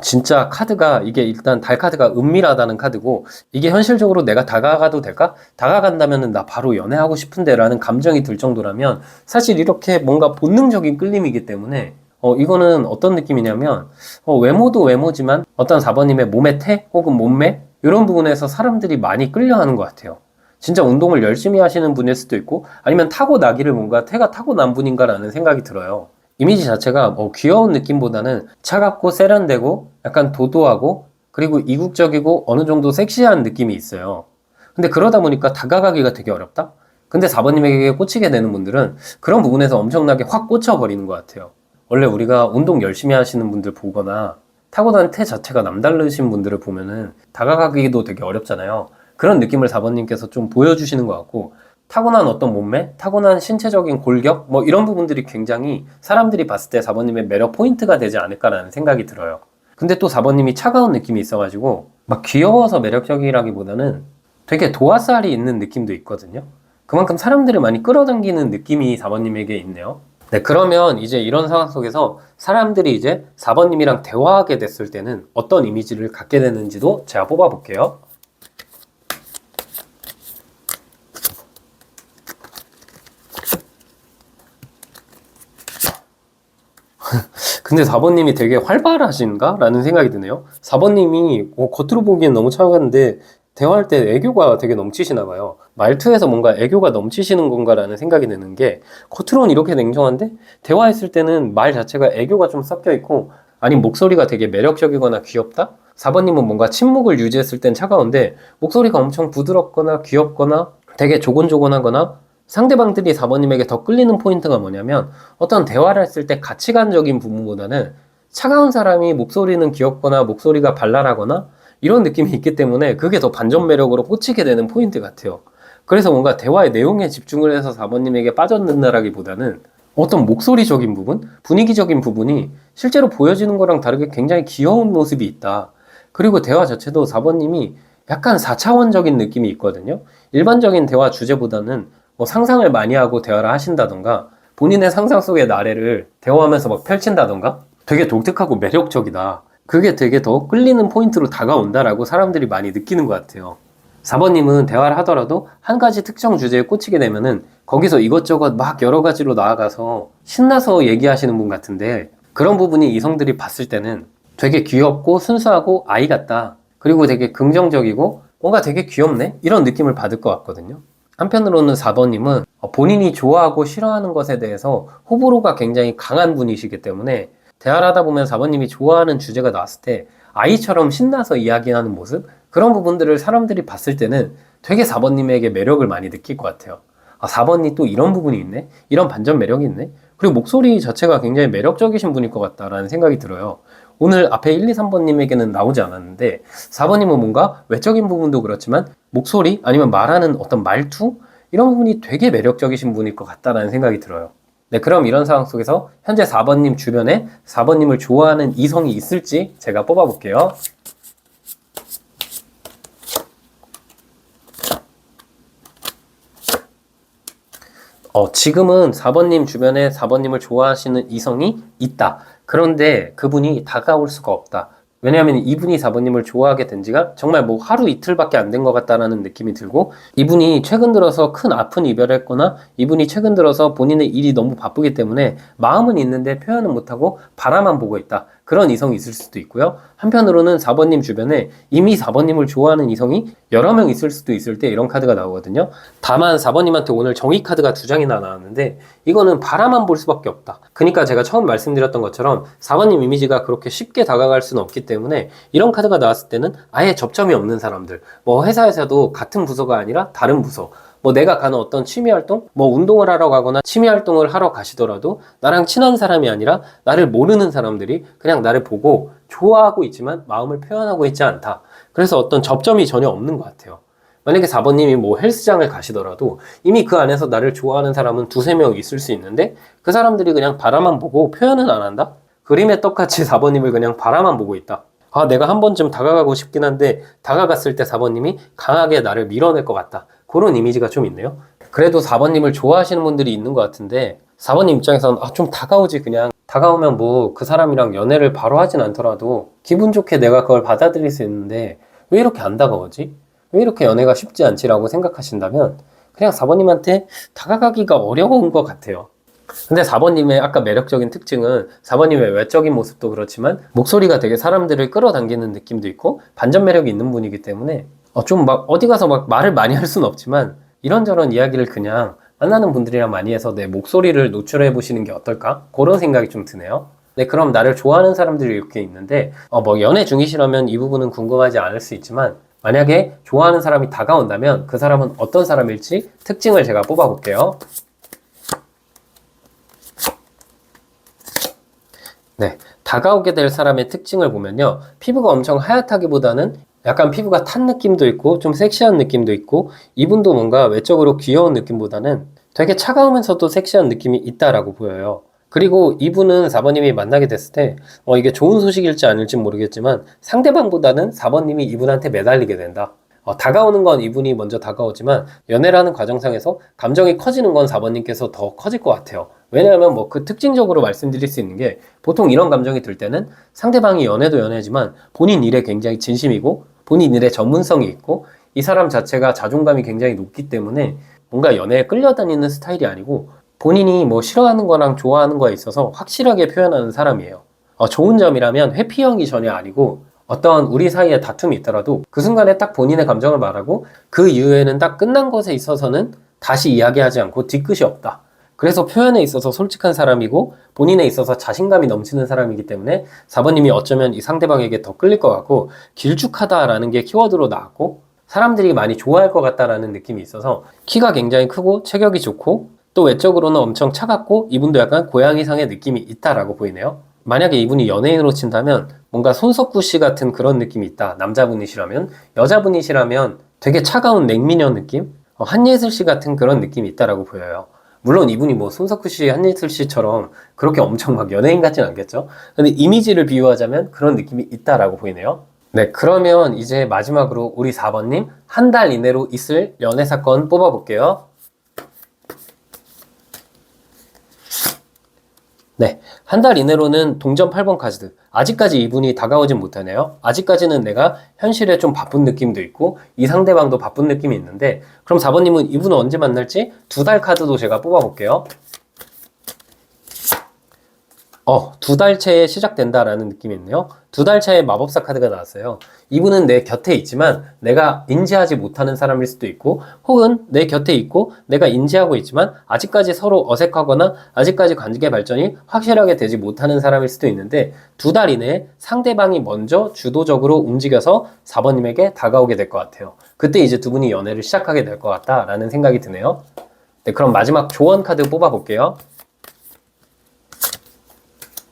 진짜 카드가 이게 일단 달 카드가 은밀하다는 카드고 이게 현실적으로 내가 다가가도 될까? 다가간다면은 나 바로 연애하고 싶은데 라는 감정이 들 정도라면 사실 이렇게 뭔가 본능적인 끌림이기 때문에 이거는 어떤 느낌이냐면 외모도 외모지만 어떤 4번님의 몸의 태 혹은 몸매 이런 부분에서 사람들이 많이 끌려하는 것 같아요. 진짜 운동을 열심히 하시는 분일 수도 있고 아니면 타고나기를 뭔가 태가 타고난 분인가 라는 생각이 들어요. 이미지 자체가 귀여운 느낌보다는 차갑고 세련되고 약간 도도하고 그리고 이국적이고 어느 정도 섹시한 느낌이 있어요. 근데 그러다 보니까 다가가기가 되게 어렵다? 근데 4번님에게 꽂히게 되는 분들은 그런 부분에서 엄청나게 확 꽂혀버리는 것 같아요. 원래 우리가 운동 열심히 하시는 분들 보거나 타고난 태 자체가 남다르신 분들을 보면은 다가가기도 되게 어렵잖아요. 그런 느낌을 4번님께서 좀 보여주시는 것 같고 타고난 어떤 몸매, 타고난 신체적인 골격, 뭐 이런 부분들이 굉장히 사람들이 봤을 때 4번님의 매력 포인트가 되지 않을까라는 생각이 들어요. 근데 또 4번님이 차가운 느낌이 있어가지고 막 귀여워서 매력적이라기보다는 되게 도화살이 있는 느낌도 있거든요. 그만큼 사람들을 많이 끌어당기는 느낌이 4번님에게 있네요. 네, 그러면 이제 이런 상황 속에서 사람들이 이제 4번님이랑 대화하게 됐을 때는 어떤 이미지를 갖게 되는지도 제가 뽑아볼게요. 근데 4번님이 되게 활발하신가? 라는 생각이 드네요. 4번님이 겉으로 보기엔 너무 차가운데 대화할 때 애교가 되게 넘치시나 봐요. 말투에서 뭔가 애교가 넘치시는 건가라는 생각이 드는 게 겉으로는 이렇게 냉정한데 대화했을 때는 말 자체가 애교가 좀 섞여 있고 아니 목소리가 되게 매력적이거나 귀엽다? 4번님은 뭔가 침묵을 유지했을 땐 차가운데 목소리가 엄청 부드럽거나 귀엽거나 되게 조곤조곤하거나 상대방들이 4번님에게 더 끌리는 포인트가 뭐냐면 어떤 대화를 했을 때 가치관적인 부분보다는 차가운 사람이 목소리는 귀엽거나 목소리가 발랄하거나 이런 느낌이 있기 때문에 그게 더 반전 매력으로 꽂히게 되는 포인트 같아요. 그래서 뭔가 대화의 내용에 집중을 해서 4번님에게 빠졌는다라기보다는 어떤 목소리적인 부분, 분위기적인 부분이 실제로 보여지는 거랑 다르게 굉장히 귀여운 모습이 있다. 그리고 대화 자체도 4번님이 약간 4차원적인 느낌이 있거든요. 일반적인 대화 주제보다는 뭐 상상을 많이 하고 대화를 하신다던가 본인의 상상 속의 나래를 대화하면서 막 펼친다던가 되게 독특하고 매력적이다. 그게 되게 더 끌리는 포인트로 다가온다라고 사람들이 많이 느끼는 것 같아요. 4번님은 대화를 하더라도 한 가지 특정 주제에 꽂히게 되면은 거기서 이것저것 막 여러 가지로 나아가서 신나서 얘기하시는 분 같은데 그런 부분이 이성들이 봤을 때는 되게 귀엽고 순수하고 아이 같다. 그리고 되게 긍정적이고 뭔가 되게 귀엽네? 이런 느낌을 받을 것 같거든요. 한편으로는 4번님은 본인이 좋아하고 싫어하는 것에 대해서 호불호가 굉장히 강한 분이시기 때문에 대화를 하다 보면 4번님이 좋아하는 주제가 나왔을 때 아이처럼 신나서 이야기하는 모습? 그런 부분들을 사람들이 봤을 때는 되게 4번님에게 매력을 많이 느낄 것 같아요. 아, 4번이 또 이런 부분이 있네? 이런 반전 매력이 있네? 그리고 목소리 자체가 굉장히 매력적이신 분일 것 같다라는 생각이 들어요. 오늘 앞에 1, 2, 3번님에게는 나오지 않았는데 4번님은 뭔가 외적인 부분도 그렇지만 목소리 아니면 말하는 어떤 말투? 이런 부분이 되게 매력적이신 분일 것 같다라는 생각이 들어요. 네, 그럼 이런 상황 속에서 현재 4번님 주변에 4번님을 좋아하는 이성이 있을지 제가 뽑아볼게요. 지금은 4번님 주변에 4번님을 좋아하시는 이성이 있다. 그런데 그분이 다가올 수가 없다. 왜냐하면 이분이 4번님을 좋아하게 된 지가 정말 뭐 하루 이틀밖에 안 된 것 같다라는 느낌이 들고 이분이 최근 들어서 큰 아픈 이별을 했거나 이분이 최근 들어서 본인의 일이 너무 바쁘기 때문에 마음은 있는데 표현은 못하고 바라만 보고 있다. 그런 이성이 있을 수도 있고요. 한편으로는 4번님 주변에 이미 4번님을 좋아하는 이성이 여러 명 있을 수도 있을 때 이런 카드가 나오거든요. 다만 4번님한테 오늘 정의 카드가 2장이나 나왔는데 이거는 바라만 볼 수밖에 없다. 그러니까 제가 처음 말씀드렸던 것처럼 4번님 이미지가 그렇게 쉽게 다가갈 수는 없기 때문에 이런 카드가 나왔을 때는 아예 접점이 없는 사람들, 뭐 회사에서도 같은 부서가 아니라 다른 부서, 뭐 내가 가는 어떤 취미활동, 뭐 운동을 하러 가거나 취미활동을 하러 가시더라도 나랑 친한 사람이 아니라 나를 모르는 사람들이 그냥 나를 보고 좋아하고 있지만 마음을 표현하고 있지 않다. 그래서 어떤 접점이 전혀 없는 것 같아요. 만약에 4번님이 뭐 헬스장을 가시더라도 이미 그 안에서 나를 좋아하는 사람은 2~3명 있을 수 있는데 그 사람들이 그냥 바라만 보고 표현은 안 한다? 그림의 떡같이 4번님을 그냥 바라만 보고 있다. 아, 내가 한 번쯤 다가가고 싶긴 한데 다가갔을 때 4번님이 강하게 나를 밀어낼 것 같다. 그런 이미지가 좀 있네요. 그래도 4번님을 좋아하시는 분들이 있는 것 같은데 4번님 입장에서는 좀 다가오지 그냥. 다가오면 뭐 그 사람이랑 연애를 바로 하진 않더라도 기분 좋게 내가 그걸 받아들일 수 있는데 왜 이렇게 안 다가오지? 왜 이렇게 연애가 쉽지 않지라고 생각하신다면 그냥 4번님한테 다가가기가 어려운 것 같아요. 근데 4번님의 아까 매력적인 특징은 4번님의 외적인 모습도 그렇지만 목소리가 되게 사람들을 끌어당기는 느낌도 있고 반전 매력이 있는 분이기 때문에 좀 막 어디 가서 막 말을 많이 할 수는 없지만 이런저런 이야기를 그냥 만나는 분들이랑 많이 해서 내 목소리를 노출해 보시는 게 어떨까? 그런 생각이 좀 드네요. 네, 그럼 나를 좋아하는 사람들이 이렇게 있는데 뭐 연애 중이시라면 이 부분은 궁금하지 않을 수 있지만 만약에 좋아하는 사람이 다가온다면 그 사람은 어떤 사람일지 특징을 제가 뽑아볼게요. 네, 다가오게 될 사람의 특징을 보면요. 피부가 엄청 하얗다기보다는 약간 피부가 탄 느낌도 있고 좀 섹시한 느낌도 있고 이분도 뭔가 외적으로 귀여운 느낌보다는 되게 차가우면서도 섹시한 느낌이 있다라고 보여요. 그리고 이분은 4번님이 만나게 됐을 때 이게 좋은 소식일지 아닐지 모르겠지만 상대방보다는 4번님이 이분한테 매달리게 된다. 다가오는 건 이분이 먼저 다가오지만 연애라는 과정상에서 감정이 커지는 건 4번님께서 더 커질 것 같아요. 왜냐하면 뭐 그 특징적으로 말씀드릴 수 있는 게 보통 이런 감정이 들 때는 상대방이 연애도 연애지만 본인 일에 굉장히 진심이고 본인 일에 전문성이 있고 이 사람 자체가 자존감이 굉장히 높기 때문에 뭔가 연애에 끌려다니는 스타일이 아니고 본인이 뭐 싫어하는 거랑 좋아하는 거에 있어서 확실하게 표현하는 사람이에요. 좋은 점이라면 회피형이 전혀 아니고 어떤 우리 사이에 다툼이 있더라도 그 순간에 딱 본인의 감정을 말하고 그 이후에는 딱 끝난 것에 있어서는 다시 이야기하지 않고 뒤끝이 없다. 그래서 표현에 있어서 솔직한 사람이고 본인에 있어서 자신감이 넘치는 사람이기 때문에 4번님이 어쩌면 이 상대방에게 더 끌릴 것 같고 길쭉하다라는 게 키워드로 나왔고 사람들이 많이 좋아할 것 같다라는 느낌이 있어서 키가 굉장히 크고 체격이 좋고 또 외적으로는 엄청 차갑고 이분도 약간 고양이상의 느낌이 있다라고 보이네요. 만약에 이분이 연예인으로 친다면 뭔가 손석구 씨 같은 그런 느낌이 있다. 남자분이시라면. 여자분이시라면 되게 차가운 냉미녀 느낌? 한예슬 씨 같은 그런 느낌이 있다라고 보여요. 물론 이분이 뭐 손석구 씨, 한예슬 씨처럼 그렇게 엄청 막 연예인 같진 않겠죠? 근데 이미지를 비유하자면 그런 느낌이 있다라고 보이네요. 네, 그러면 이제 마지막으로 우리 4번님 한 달 이내로 있을 연애 사건 뽑아볼게요. 네, 한 달 이내로는 동전 8번 카드. 아직까지 이분이 다가오진 못하네요. 아직까지는 내가 현실에 좀 바쁜 느낌도 있고 이 상대방도 바쁜 느낌이 있는데 그럼 4번님은 이분은 언제 만날지 2달 카드도 제가 뽑아볼게요. 2달 차에 시작된다라는 느낌이 있네요. 2달 차에 마법사 카드가 나왔어요. 이분은 내 곁에 있지만 내가 인지하지 못하는 사람일 수도 있고 혹은 내 곁에 있고 내가 인지하고 있지만 아직까지 서로 어색하거나 아직까지 관계 발전이 확실하게 되지 못하는 사람일 수도 있는데 2달 이내에 상대방이 먼저 주도적으로 움직여서 4번님에게 다가오게 될 것 같아요. 그때 이제 두 분이 연애를 시작하게 될 것 같다라는 생각이 드네요. 네, 그럼 마지막 조언 카드 뽑아볼게요.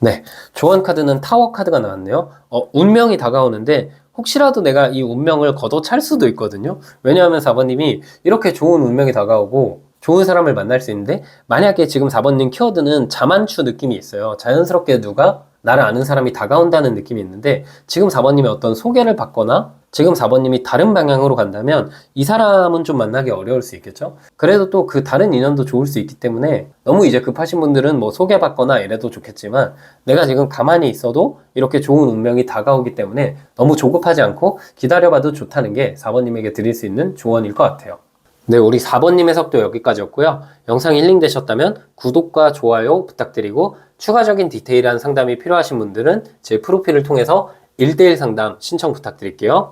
네, 조언 카드는 타워 카드가 나왔네요. 운명이 다가오는데 혹시라도 내가 이 운명을 걷어찰 수도 있거든요. 왜냐하면 4번님이 이렇게 좋은 운명이 다가오고 좋은 사람을 만날 수 있는데 만약에 지금 4번님 키워드는 자만추 느낌이 있어요. 자연스럽게 누가 나를 아는 사람이 다가온다는 느낌이 있는데 지금 4번님이 어떤 소개를 받거나 지금 4번님이 다른 방향으로 간다면 이 사람은 좀 만나기 어려울 수 있겠죠? 그래도 또 그 다른 인연도 좋을 수 있기 때문에 너무 이제 급하신 분들은 뭐 소개받거나 이래도 좋겠지만 내가 지금 가만히 있어도 이렇게 좋은 운명이 다가오기 때문에 너무 조급하지 않고 기다려봐도 좋다는 게 4번님에게 드릴 수 있는 조언일 것 같아요. 네, 우리 4번님 해석도 여기까지였고요. 영상이 힐링 되셨다면 구독과 좋아요 부탁드리고 추가적인 디테일한 상담이 필요하신 분들은 제 프로필을 통해서 1대1 상담 신청 부탁드릴게요.